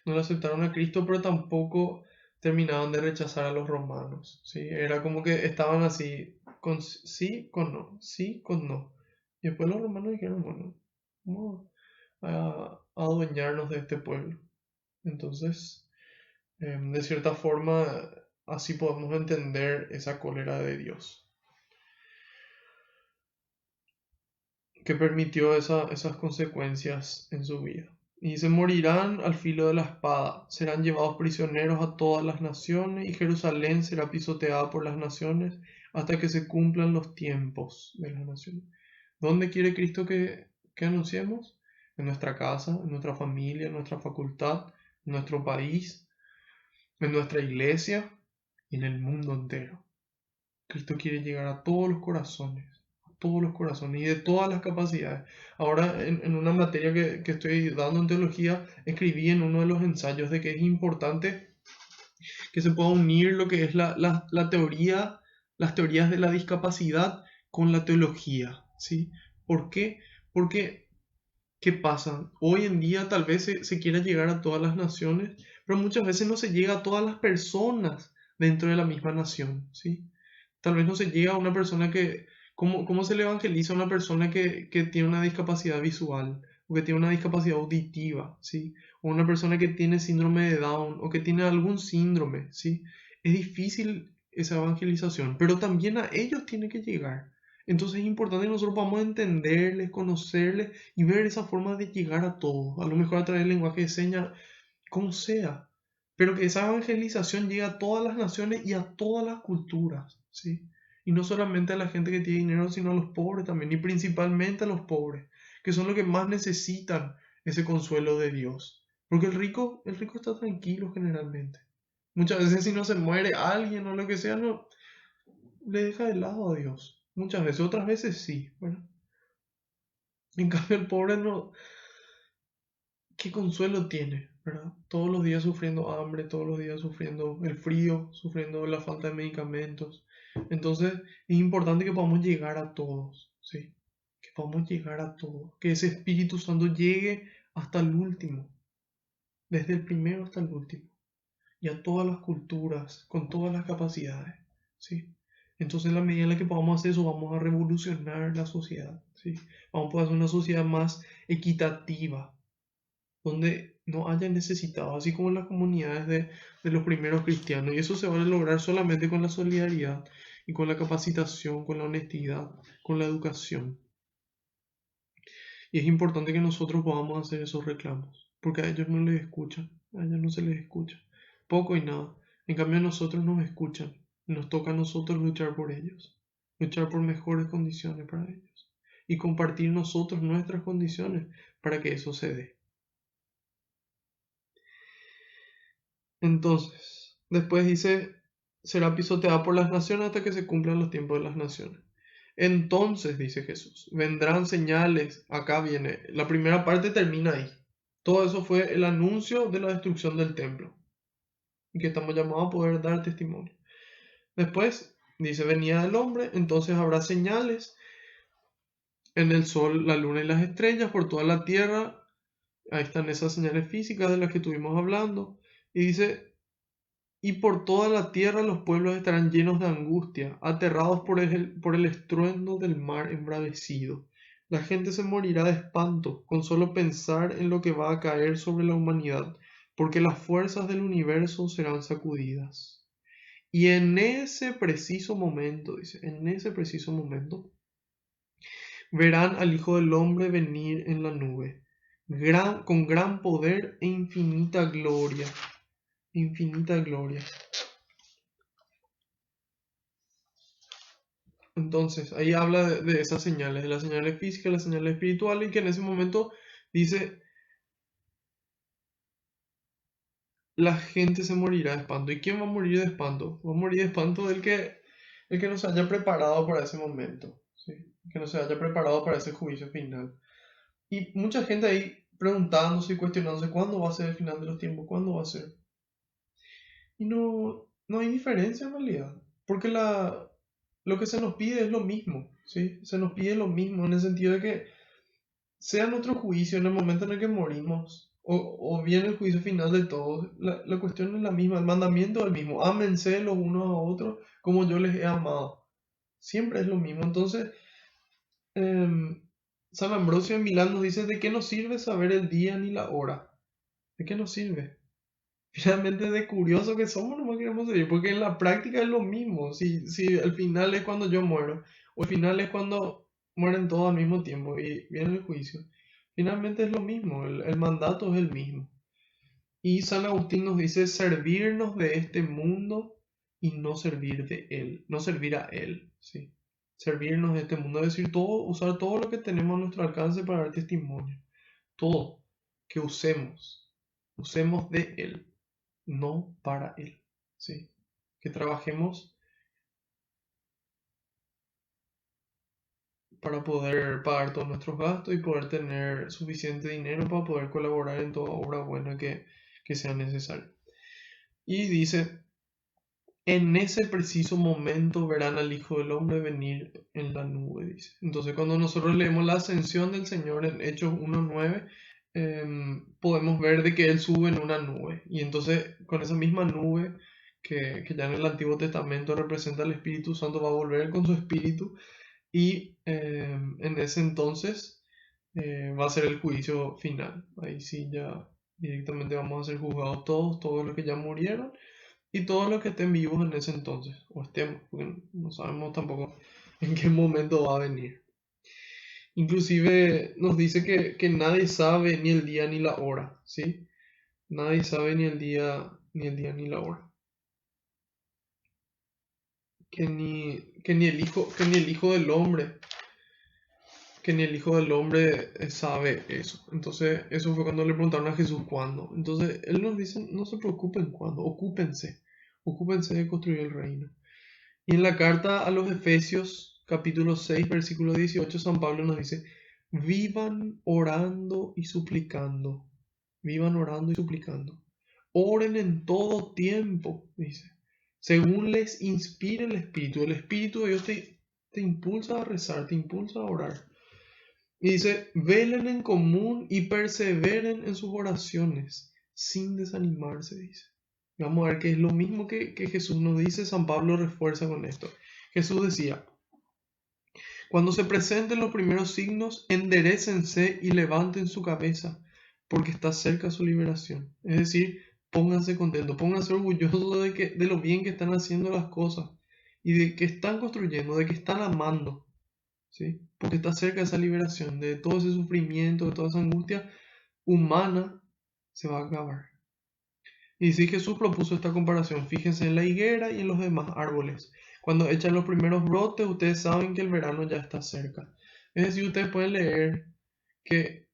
no le aceptaron a Cristo, pero tampoco terminaban de rechazar a los romanos. ¿Sí? Era como que estaban así, con sí, con no, sí, con no. Y después los romanos dijeron, bueno, vamos a adueñarnos de este pueblo. Entonces, de cierta forma, así podemos entender esa cólera de Dios, que permitió esas consecuencias en su vida. Y se morirán al filo de la espada, serán llevados prisioneros a todas las naciones, y Jerusalén será pisoteada por las naciones hasta que se cumplan los tiempos de las naciones. ¿Dónde quiere Cristo que anunciemos? En nuestra casa, en nuestra familia, en nuestra facultad, en nuestro país, en nuestra iglesia y en el mundo entero. Cristo quiere llegar a todos los corazones y de todas las capacidades. Ahora, en una materia que estoy dando en teología, escribí en uno de los ensayos de que es importante que se pueda unir lo que es la teoría, las teorías de la discapacidad con la teología, ¿sí? ¿Por qué? Porque, ¿qué pasa? Hoy en día tal vez se quiera llegar a todas las naciones, pero muchas veces no se llega a todas las personas dentro de la misma nación, ¿sí? Tal vez no se llega a una persona que... ¿Cómo se le evangeliza a una persona que tiene una discapacidad visual o que tiene una discapacidad auditiva, ¿sí? O una persona que tiene síndrome de Down o que tiene algún síndrome, ¿sí? Es difícil esa evangelización, pero también a ellos tiene que llegar. Entonces es importante que nosotros podamos entenderles, conocerles y ver esa forma de llegar a todos. A lo mejor a través del lenguaje de señas, como sea, pero que esa evangelización llegue a todas las naciones y a todas las culturas, ¿sí? Y no solamente a la gente que tiene dinero, sino a los pobres también, y principalmente a los pobres, que son los que más necesitan ese consuelo de Dios. Porque el rico está tranquilo generalmente. Muchas veces si no se muere alguien o lo que sea, no le deja de lado a Dios. Muchas veces, otras veces sí, bueno. En cambio el pobre no, ¿qué consuelo tiene, verdad? Todos los días sufriendo hambre, todos los días sufriendo el frío, sufriendo la falta de medicamentos. Entonces es importante que podamos llegar a todos, ¿sí? Que podamos llegar a todos. Que ese Espíritu Santo llegue hasta el último, desde el primero hasta el último. Y a todas las culturas, con todas las capacidades, ¿sí? Entonces, en la medida en la que podamos hacer eso, vamos a revolucionar la sociedad, ¿sí? Vamos a poder hacer una sociedad más equitativa, donde no haya necesitados, así como en las comunidades de los primeros cristianos. Y eso se va a lograr solamente con la solidaridad y con la capacitación, con la honestidad, con la educación. Y es importante que nosotros podamos hacer esos reclamos, porque a ellos no les escuchan, a ellos no se les escucha, poco y nada. En cambio a nosotros nos escuchan, y nos toca a nosotros luchar por ellos, luchar por mejores condiciones para ellos y compartir nosotros nuestras condiciones para que eso se dé. Entonces, después dice, será pisoteada por las naciones hasta que se cumplan los tiempos de las naciones. Entonces, dice Jesús, vendrán señales. Acá viene, la primera parte termina ahí. Todo eso fue el anuncio de la destrucción del templo y que estamos llamados a poder dar testimonio. Después dice, venida del hombre, entonces habrá señales en el sol, la luna y las estrellas por toda la tierra. Ahí están esas señales físicas de las que estuvimos hablando. Y dice, y por toda la tierra los pueblos estarán llenos de angustia, aterrados por el estruendo del mar embravecido. La gente se morirá de espanto con solo pensar en lo que va a caer sobre la humanidad, porque las fuerzas del universo serán sacudidas. Y en ese preciso momento, dice, en ese preciso momento, verán al Hijo del Hombre venir en la nube, con gran poder e infinita gloria. Infinita gloria. Entonces, ahí habla de esas señales, de las señales físicas, las señales espirituales, y que en ese momento dice, la gente se morirá de espanto. ¿Y quién va a morir de espanto? Va a morir de espanto el que no se haya preparado para ese momento, ¿sí? Que no se haya preparado para ese juicio final. Y mucha gente ahí preguntándose y cuestionándose cuándo va a ser el final de los tiempos, cuándo va a ser. Y no hay diferencia en realidad, porque lo que se nos pide es lo mismo, ¿sí? Se nos pide lo mismo en el sentido de que sea nuestro juicio en el momento en el que morimos, o bien el juicio final de todos, la cuestión es la misma, el mandamiento es el mismo, ámense los unos a otros como yo les he amado, siempre es lo mismo. Entonces, em, San Ambrosio en Milán nos dice, ¿de qué nos sirve saber el día ni la hora? ¿De qué nos sirve? Finalmente de curioso que somos, no queremos seguir, porque en la práctica es lo mismo. Si al final es cuando yo muero, o al final es cuando mueren todos al mismo tiempo y viene el juicio, finalmente es lo mismo, el mandato es el mismo. Y San Agustín nos dice servirnos de este mundo y no servir de él, no servir a él, ¿sí? Servirnos de este mundo, es decir, todo, usar todo lo que tenemos a nuestro alcance para dar testimonio, todo que usemos de él, no para él, ¿sí? Que trabajemos para poder pagar todos nuestros gastos y poder tener suficiente dinero para poder colaborar en toda obra buena que sea necesaria. Y dice, en ese preciso momento verán al Hijo del Hombre venir en la nube, dice. Entonces cuando nosotros leemos la ascensión del Señor en Hechos 1:9, podemos ver de que Él sube en una nube. Y entonces con esa misma nube que ya en el Antiguo Testamento representa al Espíritu Santo, va a volver con su Espíritu y en ese entonces va a ser el juicio final. Ahí sí ya directamente vamos a ser juzgados todos los que ya murieron y todos los que estén vivos en ese entonces, o estemos, porque no sabemos tampoco en qué momento va a venir. Inclusive nos dice que nadie sabe ni el día ni la hora, ¿sí? Nadie sabe ni el día ni la hora. Que ni el Hijo del Hombre, que ni el Hijo del Hombre sabe eso. Entonces, eso fue cuando le preguntaron a Jesús cuándo. Entonces, Él nos dice, no se preocupen cuándo, ocúpense de construir el reino. Y en la carta a los Efesios, capítulo 6, versículo 18, San Pablo nos dice, vivan orando y suplicando. Vivan orando y suplicando. Oren en todo tiempo, dice. Según les inspire el Espíritu. El Espíritu de Dios te impulsa a rezar, te impulsa a orar. Y dice, velen en común y perseveren en sus oraciones, sin desanimarse, dice. Vamos a ver que es lo mismo que Jesús nos dice, San Pablo refuerza con esto. Jesús decía, cuando se presenten los primeros signos, enderécense y levanten su cabeza, porque está cerca su liberación. Es decir, pónganse contentos, pónganse orgullosos de lo bien que están haciendo las cosas y de que están construyendo, de que están amando, ¿sí? Porque está cerca esa liberación, de todo ese sufrimiento, de toda esa angustia humana, se va a acabar. Y sí, Jesús propuso esta comparación. Fíjense en la higuera y en los demás árboles. Cuando echan los primeros brotes, ustedes saben que el verano ya está cerca. Es decir, ustedes pueden leer que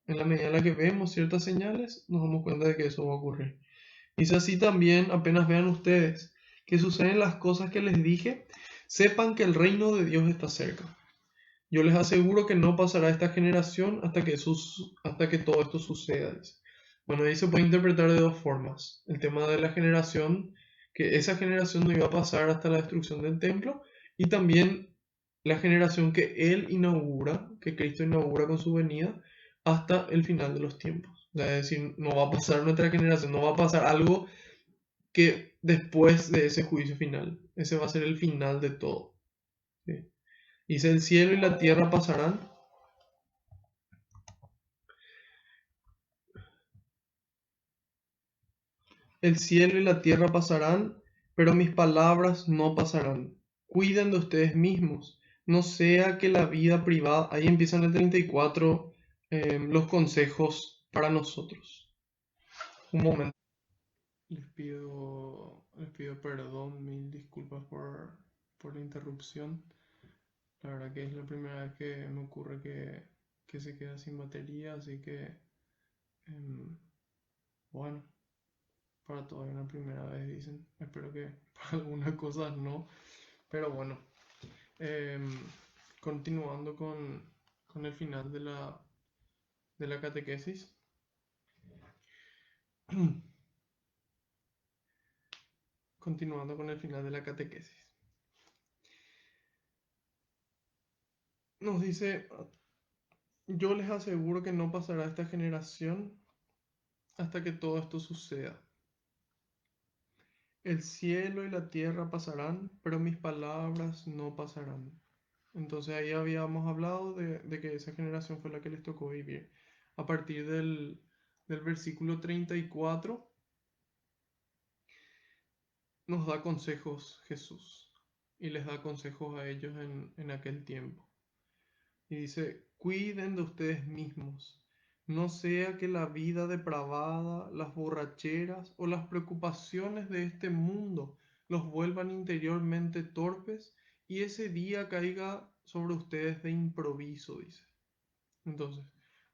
en la medida en la que vemos ciertas señales, nos damos cuenta de que eso va a ocurrir. Dice así también, apenas vean ustedes que suceden las cosas que les dije, sepan que el reino de Dios está cerca. Yo les aseguro que no pasará esta generación hasta que todo esto suceda. Dice. Bueno, ahí se puede interpretar de dos formas. El tema de la generación, que esa generación no iba a pasar hasta la destrucción del templo, y también la generación que Él inaugura, que Cristo inaugura con su venida, hasta el final de los tiempos. Es decir, no va a pasar nuestra generación, no va a pasar algo que después de ese juicio final. Ese va a ser el final de todo. ¿Sí? Dice, el cielo y la tierra pasarán. El cielo y la tierra pasarán, pero mis palabras no pasarán. Cuiden de ustedes mismos. No sea que la vida privada... Ahí empiezan el 34, los consejos para nosotros. Un momento. Les pido perdón, mil disculpas por la interrupción. La verdad que es la primera vez que me ocurre que se queda sin batería, así que, em, bueno, para todos es la primera vez, dicen. Espero que para algunas cosas no. Pero bueno, em, continuando con el final de la catequesis. Continuando con el final de la catequesis. Nos dice, yo les aseguro que no pasará esta generación hasta que todo esto suceda. El cielo y la tierra pasarán, pero mis palabras no pasarán. Entonces ahí habíamos hablado de que esa generación fue la que les tocó vivir. A partir del versículo 34 nos da consejos Jesús y les da consejos a ellos en aquel tiempo. Y dice, cuiden de ustedes mismos, no sea que la vida depravada, las borracheras o las preocupaciones de este mundo los vuelvan interiormente torpes y ese día caiga sobre ustedes de improviso, dice. Entonces,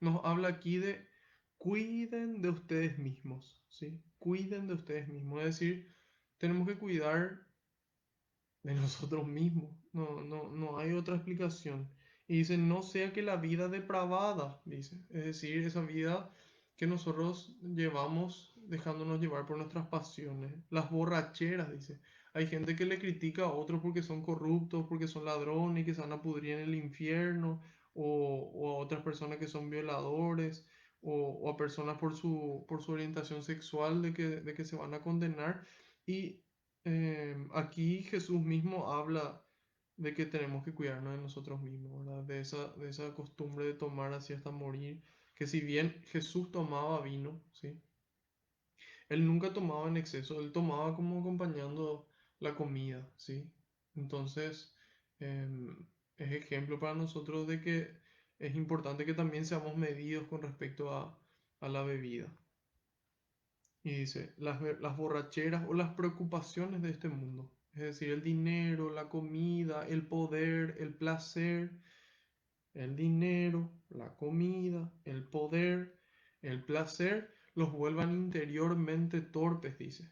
nos habla aquí de cuiden de ustedes mismos, ¿sí? Cuiden de ustedes mismos, es decir, tenemos que cuidar de nosotros mismos, no hay otra explicación. Y dice, no sea que la vida depravada, dice, es decir, esa vida que nosotros llevamos dejándonos llevar por nuestras pasiones, las borracheras, dice. Hay gente que le critica a otros porque son corruptos, porque son ladrones y que se van a pudrir en el infierno, o a otras personas que son violadores, o a personas por su orientación sexual de que se van a condenar. Y aquí Jesús mismo habla de que tenemos que cuidarnos de nosotros mismos, ¿verdad? De esa costumbre de tomar así hasta morir, que si bien Jesús tomaba vino, ¿sí? Él nunca tomaba en exceso, él tomaba como acompañando la comida, ¿sí? Entonces, es ejemplo para nosotros de que es importante que también seamos medidos con respecto a la bebida. Y dice, las borracheras o las preocupaciones de este mundo, es decir, el dinero, la comida, el poder, el placer, el dinero, la comida, el poder, el placer, los vuelvan interiormente torpes, dice.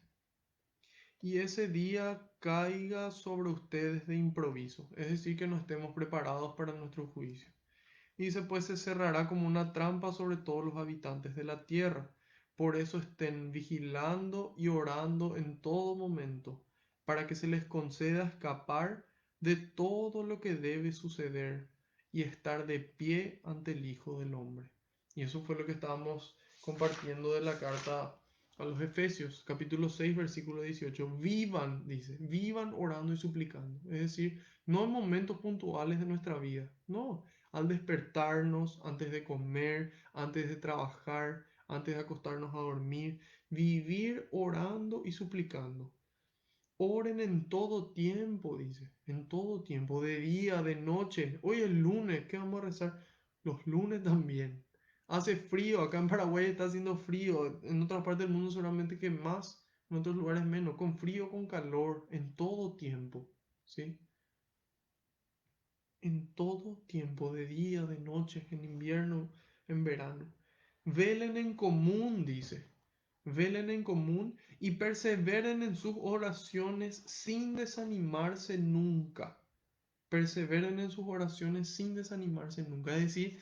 Y ese día caiga sobre ustedes de improviso, es decir, que no estemos preparados para nuestro juicio. Y dice, pues se cerrará como una trampa sobre todos los habitantes de la tierra. Por eso estén vigilando y orando en todo momento, para que se les conceda escapar de todo lo que debe suceder y estar de pie ante el Hijo del Hombre. Y eso fue lo que estábamos compartiendo de la carta a los Efesios, capítulo 6 versículo 18. Vivan, dice, vivan orando y suplicando. Es decir, no en momentos puntuales de nuestra vida, no, al despertarnos, antes de comer, antes de trabajar, antes de acostarnos a dormir, vivir orando y suplicando. Oren en todo tiempo, dice, en todo tiempo, de día, de noche. Hoy es lunes, ¿qué vamos a rezar? Los lunes también. Hace frío, acá en Paraguay está haciendo frío, en otras partes del mundo seguramente que más, en otros lugares menos, con frío, con calor, en todo tiempo, ¿sí? En todo tiempo, de día, de noche, en invierno, en verano. Velen en común, dice. Velen en común y perseveren en sus oraciones sin desanimarse nunca. Perseveren en sus oraciones sin desanimarse nunca. Es decir,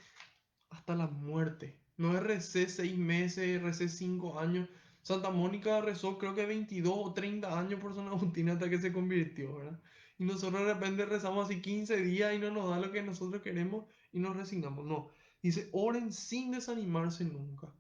hasta la muerte. No recé 6 meses, recé 5 años. Santa Mónica rezó creo que 22 o 30 años por San Agustín hasta que se convirtió, ¿verdad? Y nosotros de repente rezamos así 15 días y no nos da lo que nosotros queremos y nos resignamos. No, dice, oren sin desanimarse nunca.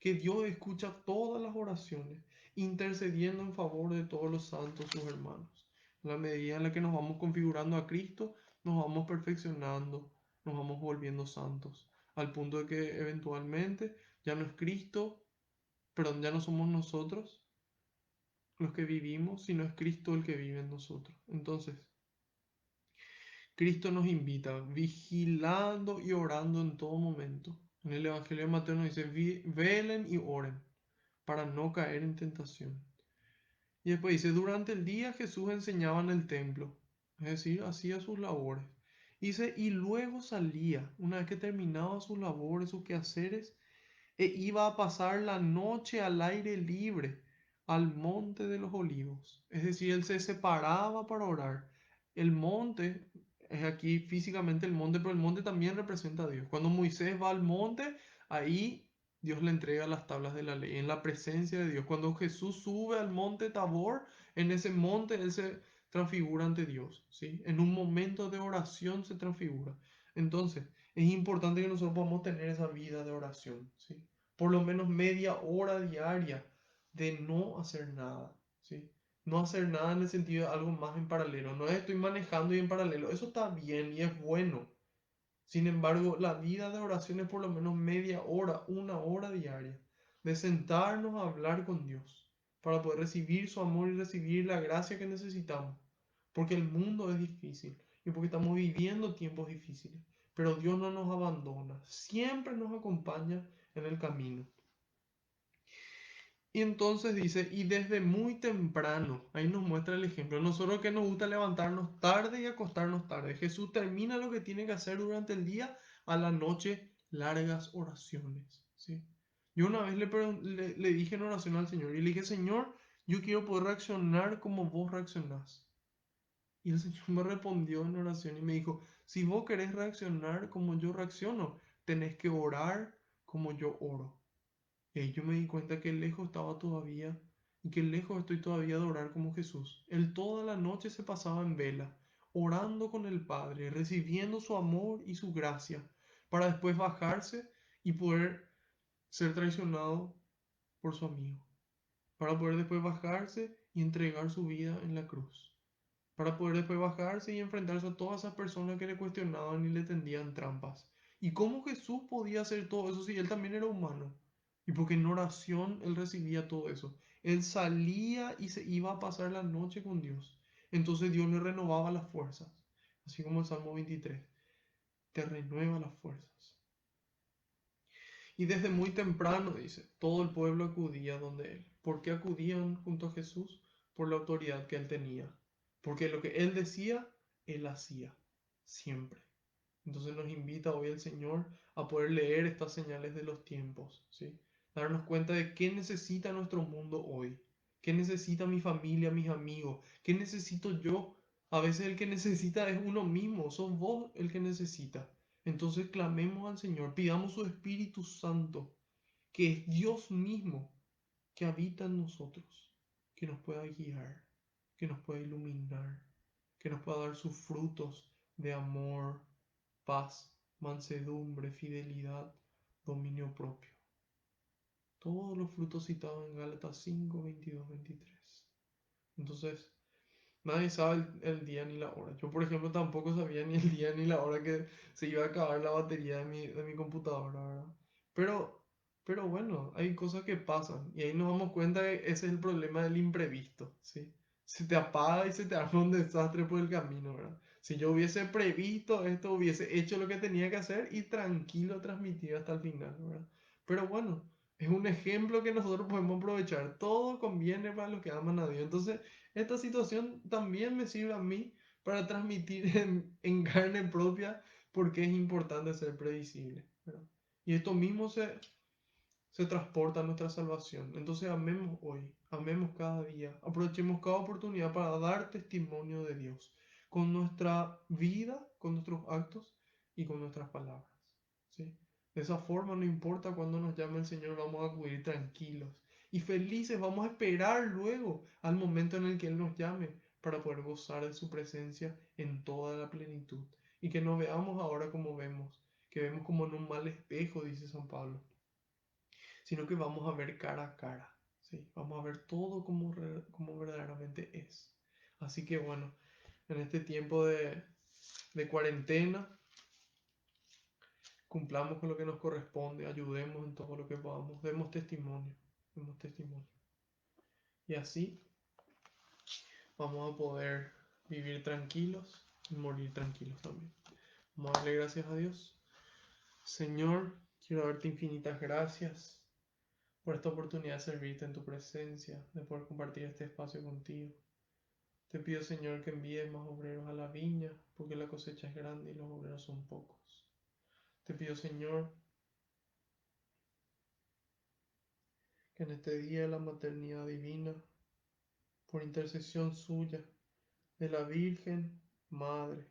Que Dios escucha todas las oraciones, intercediendo en favor de todos los santos, sus hermanos. En la medida en la que nos vamos configurando a Cristo, nos vamos perfeccionando, nos vamos volviendo santos al punto de que eventualmente ya no es Cristo, perdón, ya no somos nosotros los que vivimos, sino es Cristo el que vive en nosotros. Entonces, Cristo nos invita, vigilando y orando en todo momento. En el Evangelio de Mateo nos dice, velen y oren para no caer en tentación. Y después dice, durante el día Jesús enseñaba en el templo, es decir, hacía sus labores. Dice, y luego salía, una vez que terminaba sus labores, sus quehaceres, e iba a pasar la noche al aire libre, al monte de los olivos. Es decir, él se separaba para orar. El monte, es aquí físicamente el monte, pero el monte también representa a Dios. Cuando Moisés va al monte, ahí Dios le entrega las tablas de la ley, en la presencia de Dios. Cuando Jesús sube al monte Tabor, en ese monte él se transfigura ante Dios, ¿sí? En un momento de oración se transfigura. Entonces, es importante que nosotros podamos tener esa vida de oración, ¿sí? Por lo menos media hora diaria de no hacer nada, ¿sí? No hacer nada en el sentido de algo más en paralelo. No es estoy manejando y en paralelo. Eso está bien y es bueno. Sin embargo, la vida de oración es por lo menos media hora, una hora diaria, de sentarnos a hablar con Dios para poder recibir su amor y recibir la gracia que necesitamos. Porque el mundo es difícil y porque estamos viviendo tiempos difíciles. Pero Dios no nos abandona, siempre nos acompaña en el camino. Y entonces dice, y desde muy temprano, ahí nos muestra el ejemplo. Nosotros que nos gusta levantarnos tarde y acostarnos tarde. Jesús termina lo que tiene que hacer durante el día, a la noche largas oraciones, ¿sí? Yo una vez le dije en oración al Señor y le dije, Señor, yo quiero poder reaccionar como vos reaccionás. Y el Señor me respondió en oración y me dijo, si vos querés reaccionar como yo reacciono, tenés que orar como yo oro. Y yo me di cuenta que lejos estaba todavía y que lejos estoy todavía de orar como Jesús. Él toda la noche se pasaba en vela, orando con el Padre, recibiendo su amor y su gracia, para después bajarse y poder ser traicionado por su amigo, para poder después bajarse y entregar su vida en la cruz, para poder después bajarse y enfrentarse a todas esas personas que le cuestionaban y le tendían trampas. ¿Y cómo Jesús podía hacer todo eso si él también era humano? Y porque en oración él recibía todo eso. Él salía y se iba a pasar la noche con Dios. Entonces Dios le renovaba las fuerzas. Así como el Salmo 23, te renueva las fuerzas. Y desde muy temprano, dice, todo el pueblo acudía donde él. ¿Por qué acudían junto a Jesús? Por la autoridad que él tenía. Porque lo que él decía, él hacía. Siempre. Entonces nos invita hoy el Señor a poder leer estas señales de los tiempos, ¿sí? Darnos cuenta de qué necesita nuestro mundo hoy. ¿Qué necesita mi familia, mis amigos? ¿Qué necesito yo? A veces el que necesita es uno mismo, sos vos el que necesita. Entonces clamemos al Señor, pidamos su Espíritu Santo, que es Dios mismo, que habita en nosotros, que nos pueda guiar, que nos pueda iluminar, que nos pueda dar sus frutos de amor, paz, mansedumbre, fidelidad, dominio propio. Todos los frutos citados en Gálatas 5, 22, 23. Entonces, nadie sabe el día ni la hora. Yo, por ejemplo, tampoco sabía ni el día ni la hora que se iba a acabar la batería de mi computadora, ¿verdad? Pero, pero bueno, hay cosas que pasan y ahí nos damos cuenta que ese es el problema del imprevisto, ¿sí? Se te apaga y se te arma un desastre por el camino, ¿verdad? Si yo hubiese previsto esto, hubiese hecho lo que tenía que hacer y tranquilo transmitir hasta el final, ¿verdad? Pero bueno, es un ejemplo que nosotros podemos aprovechar. Todo conviene para los que aman a Dios. Entonces, esta situación también me sirve a mí para transmitir en carne propia porque es importante ser previsible, ¿verdad? Y esto mismo se transporta a nuestra salvación. Entonces amemos hoy, amemos cada día, aprovechemos cada oportunidad para dar testimonio de Dios con nuestra vida, con nuestros actos y con nuestras palabras, ¿sí? De esa forma, no importa cuándo nos llame el Señor, vamos a acudir tranquilos y felices, vamos a esperar luego al momento en el que Él nos llame para poder gozar de su presencia en toda la plenitud y que no veamos ahora como vemos, que vemos como en un mal espejo, dice San Pablo, sino que vamos a ver cara a cara, ¿sí? Vamos a ver todo como verdaderamente es. Así que bueno, en este tiempo de cuarentena, cumplamos con lo que nos corresponde, ayudemos en todo lo que podamos, demos testimonio, demos testimonio. Y así vamos a poder vivir tranquilos y morir tranquilos también. Vamos a darle gracias a Dios. Señor, quiero darte infinitas gracias por esta oportunidad de servirte en tu presencia, de poder compartir este espacio contigo. Te pido, Señor, que envíes más obreros a la viña, porque la cosecha es grande y los obreros son pocos. Te pido, Señor, que en este día de la maternidad divina, por intercesión suya, de la Virgen Madre,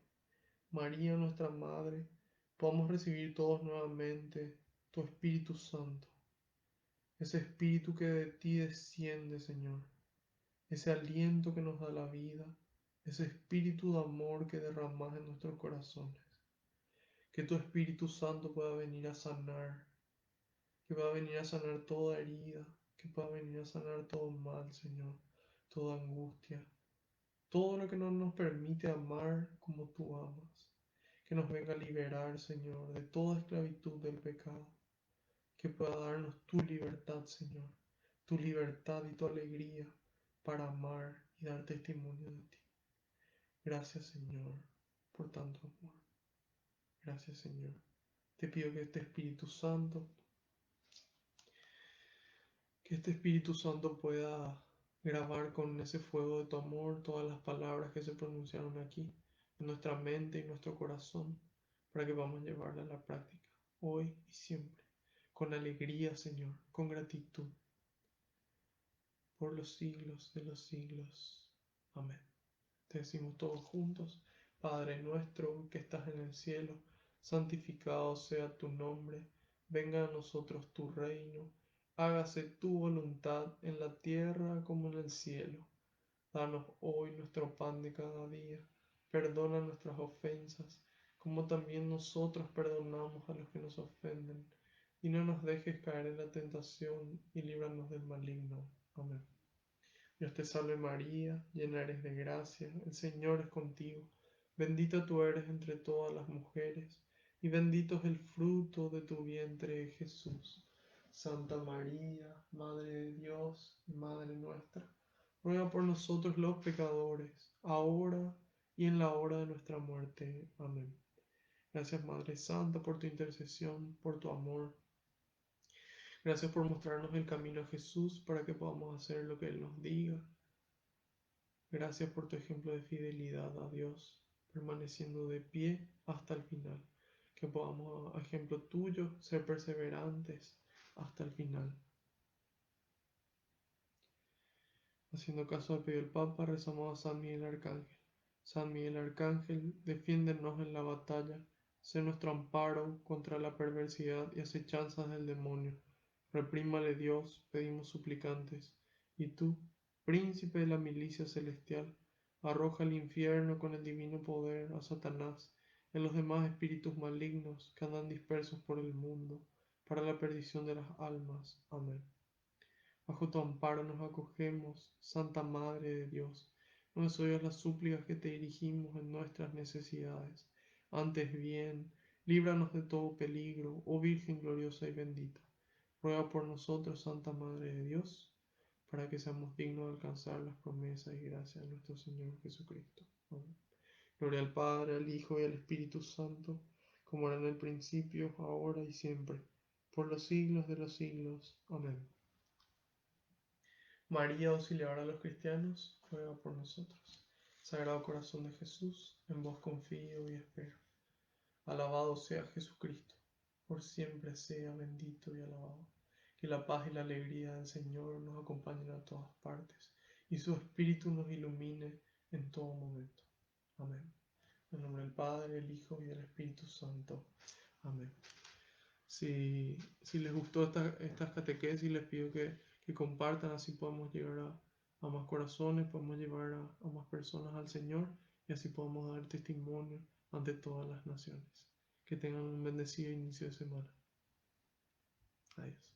María nuestra Madre, podamos recibir todos nuevamente tu Espíritu Santo, ese Espíritu que de ti desciende, Señor, ese aliento que nos da la vida, ese Espíritu de amor que derramas en nuestros corazones. Que tu Espíritu Santo pueda venir a sanar, que pueda venir a sanar toda herida, que pueda venir a sanar todo mal, Señor, toda angustia, todo lo que no nos permite amar como tú amas. Que nos venga a liberar, Señor, de toda esclavitud del pecado. Que pueda darnos tu libertad, Señor, tu libertad y tu alegría para amar y dar testimonio de ti. Gracias, Señor, por tanto amor. Gracias, Señor. Te pido que este Espíritu Santo pueda grabar con ese fuego de tu amor todas las palabras que se pronunciaron aquí en nuestra mente y nuestro corazón, para que vamos a llevarla a la práctica, hoy y siempre, con alegría, Señor, con gratitud, por los siglos de los siglos. Amén. Te decimos todos juntos: Padre nuestro que estás en el cielo, santificado sea tu nombre, venga a nosotros tu reino, hágase tu voluntad en la tierra como en el cielo. Danos hoy nuestro pan de cada día, perdona nuestras ofensas, como también nosotros perdonamos a los que nos ofenden, y no nos dejes caer en la tentación, y líbranos del maligno. Amén. Dios te salve María, llena eres de gracia, el Señor es contigo, bendita tú eres entre todas las mujeres, y bendito es el fruto de tu vientre Jesús. Santa María, Madre de Dios y Madre nuestra, ruega por nosotros los pecadores, ahora y en la hora de nuestra muerte. Amén. Gracias Madre Santa por tu intercesión, por tu amor. Gracias por mostrarnos el camino a Jesús para que podamos hacer lo que Él nos diga. Gracias por tu ejemplo de fidelidad a Dios, permaneciendo de pie hasta el final. Que podamos, a ejemplo tuyo, ser perseverantes hasta el final. Haciendo caso al pedido del Papa, rezamos a San Miguel Arcángel. San Miguel Arcángel, defiéndenos en la batalla, sé nuestro amparo contra la perversidad y acechanzas del demonio. Reprímale Dios, pedimos suplicantes. Y tú, príncipe de la milicia celestial, arroja al infierno con el divino poder a Satanás y a los demás espíritus malignos que andan dispersos por el mundo, para la perdición de las almas. Amén. Bajo tu amparo nos acogemos, Santa Madre de Dios. No desoyas las súplicas que te dirigimos en nuestras necesidades. Antes bien, líbranos de todo peligro, oh Virgen gloriosa y bendita. Ruega por nosotros, Santa Madre de Dios, para que seamos dignos de alcanzar las promesas y gracias de nuestro Señor Jesucristo. Amén. Gloria al Padre, al Hijo y al Espíritu Santo, como era en el principio, ahora y siempre, por los siglos de los siglos. Amén. María, auxiliadora de los cristianos, ruega por nosotros. Sagrado Corazón de Jesús, en vos confío y espero. Alabado sea Jesucristo, por siempre sea bendito y alabado. Que la paz y la alegría del Señor nos acompañen a todas partes y su Espíritu nos ilumine en todo momento. Amén. En nombre del Padre, del Hijo y del Espíritu Santo. Amén. Si les gustó estas catequesis, les pido que compartan, así podemos llegar a más corazones, podemos llevar a más personas al Señor y así podemos dar testimonio ante todas las naciones. Que tengan un bendecido inicio de semana. Adiós.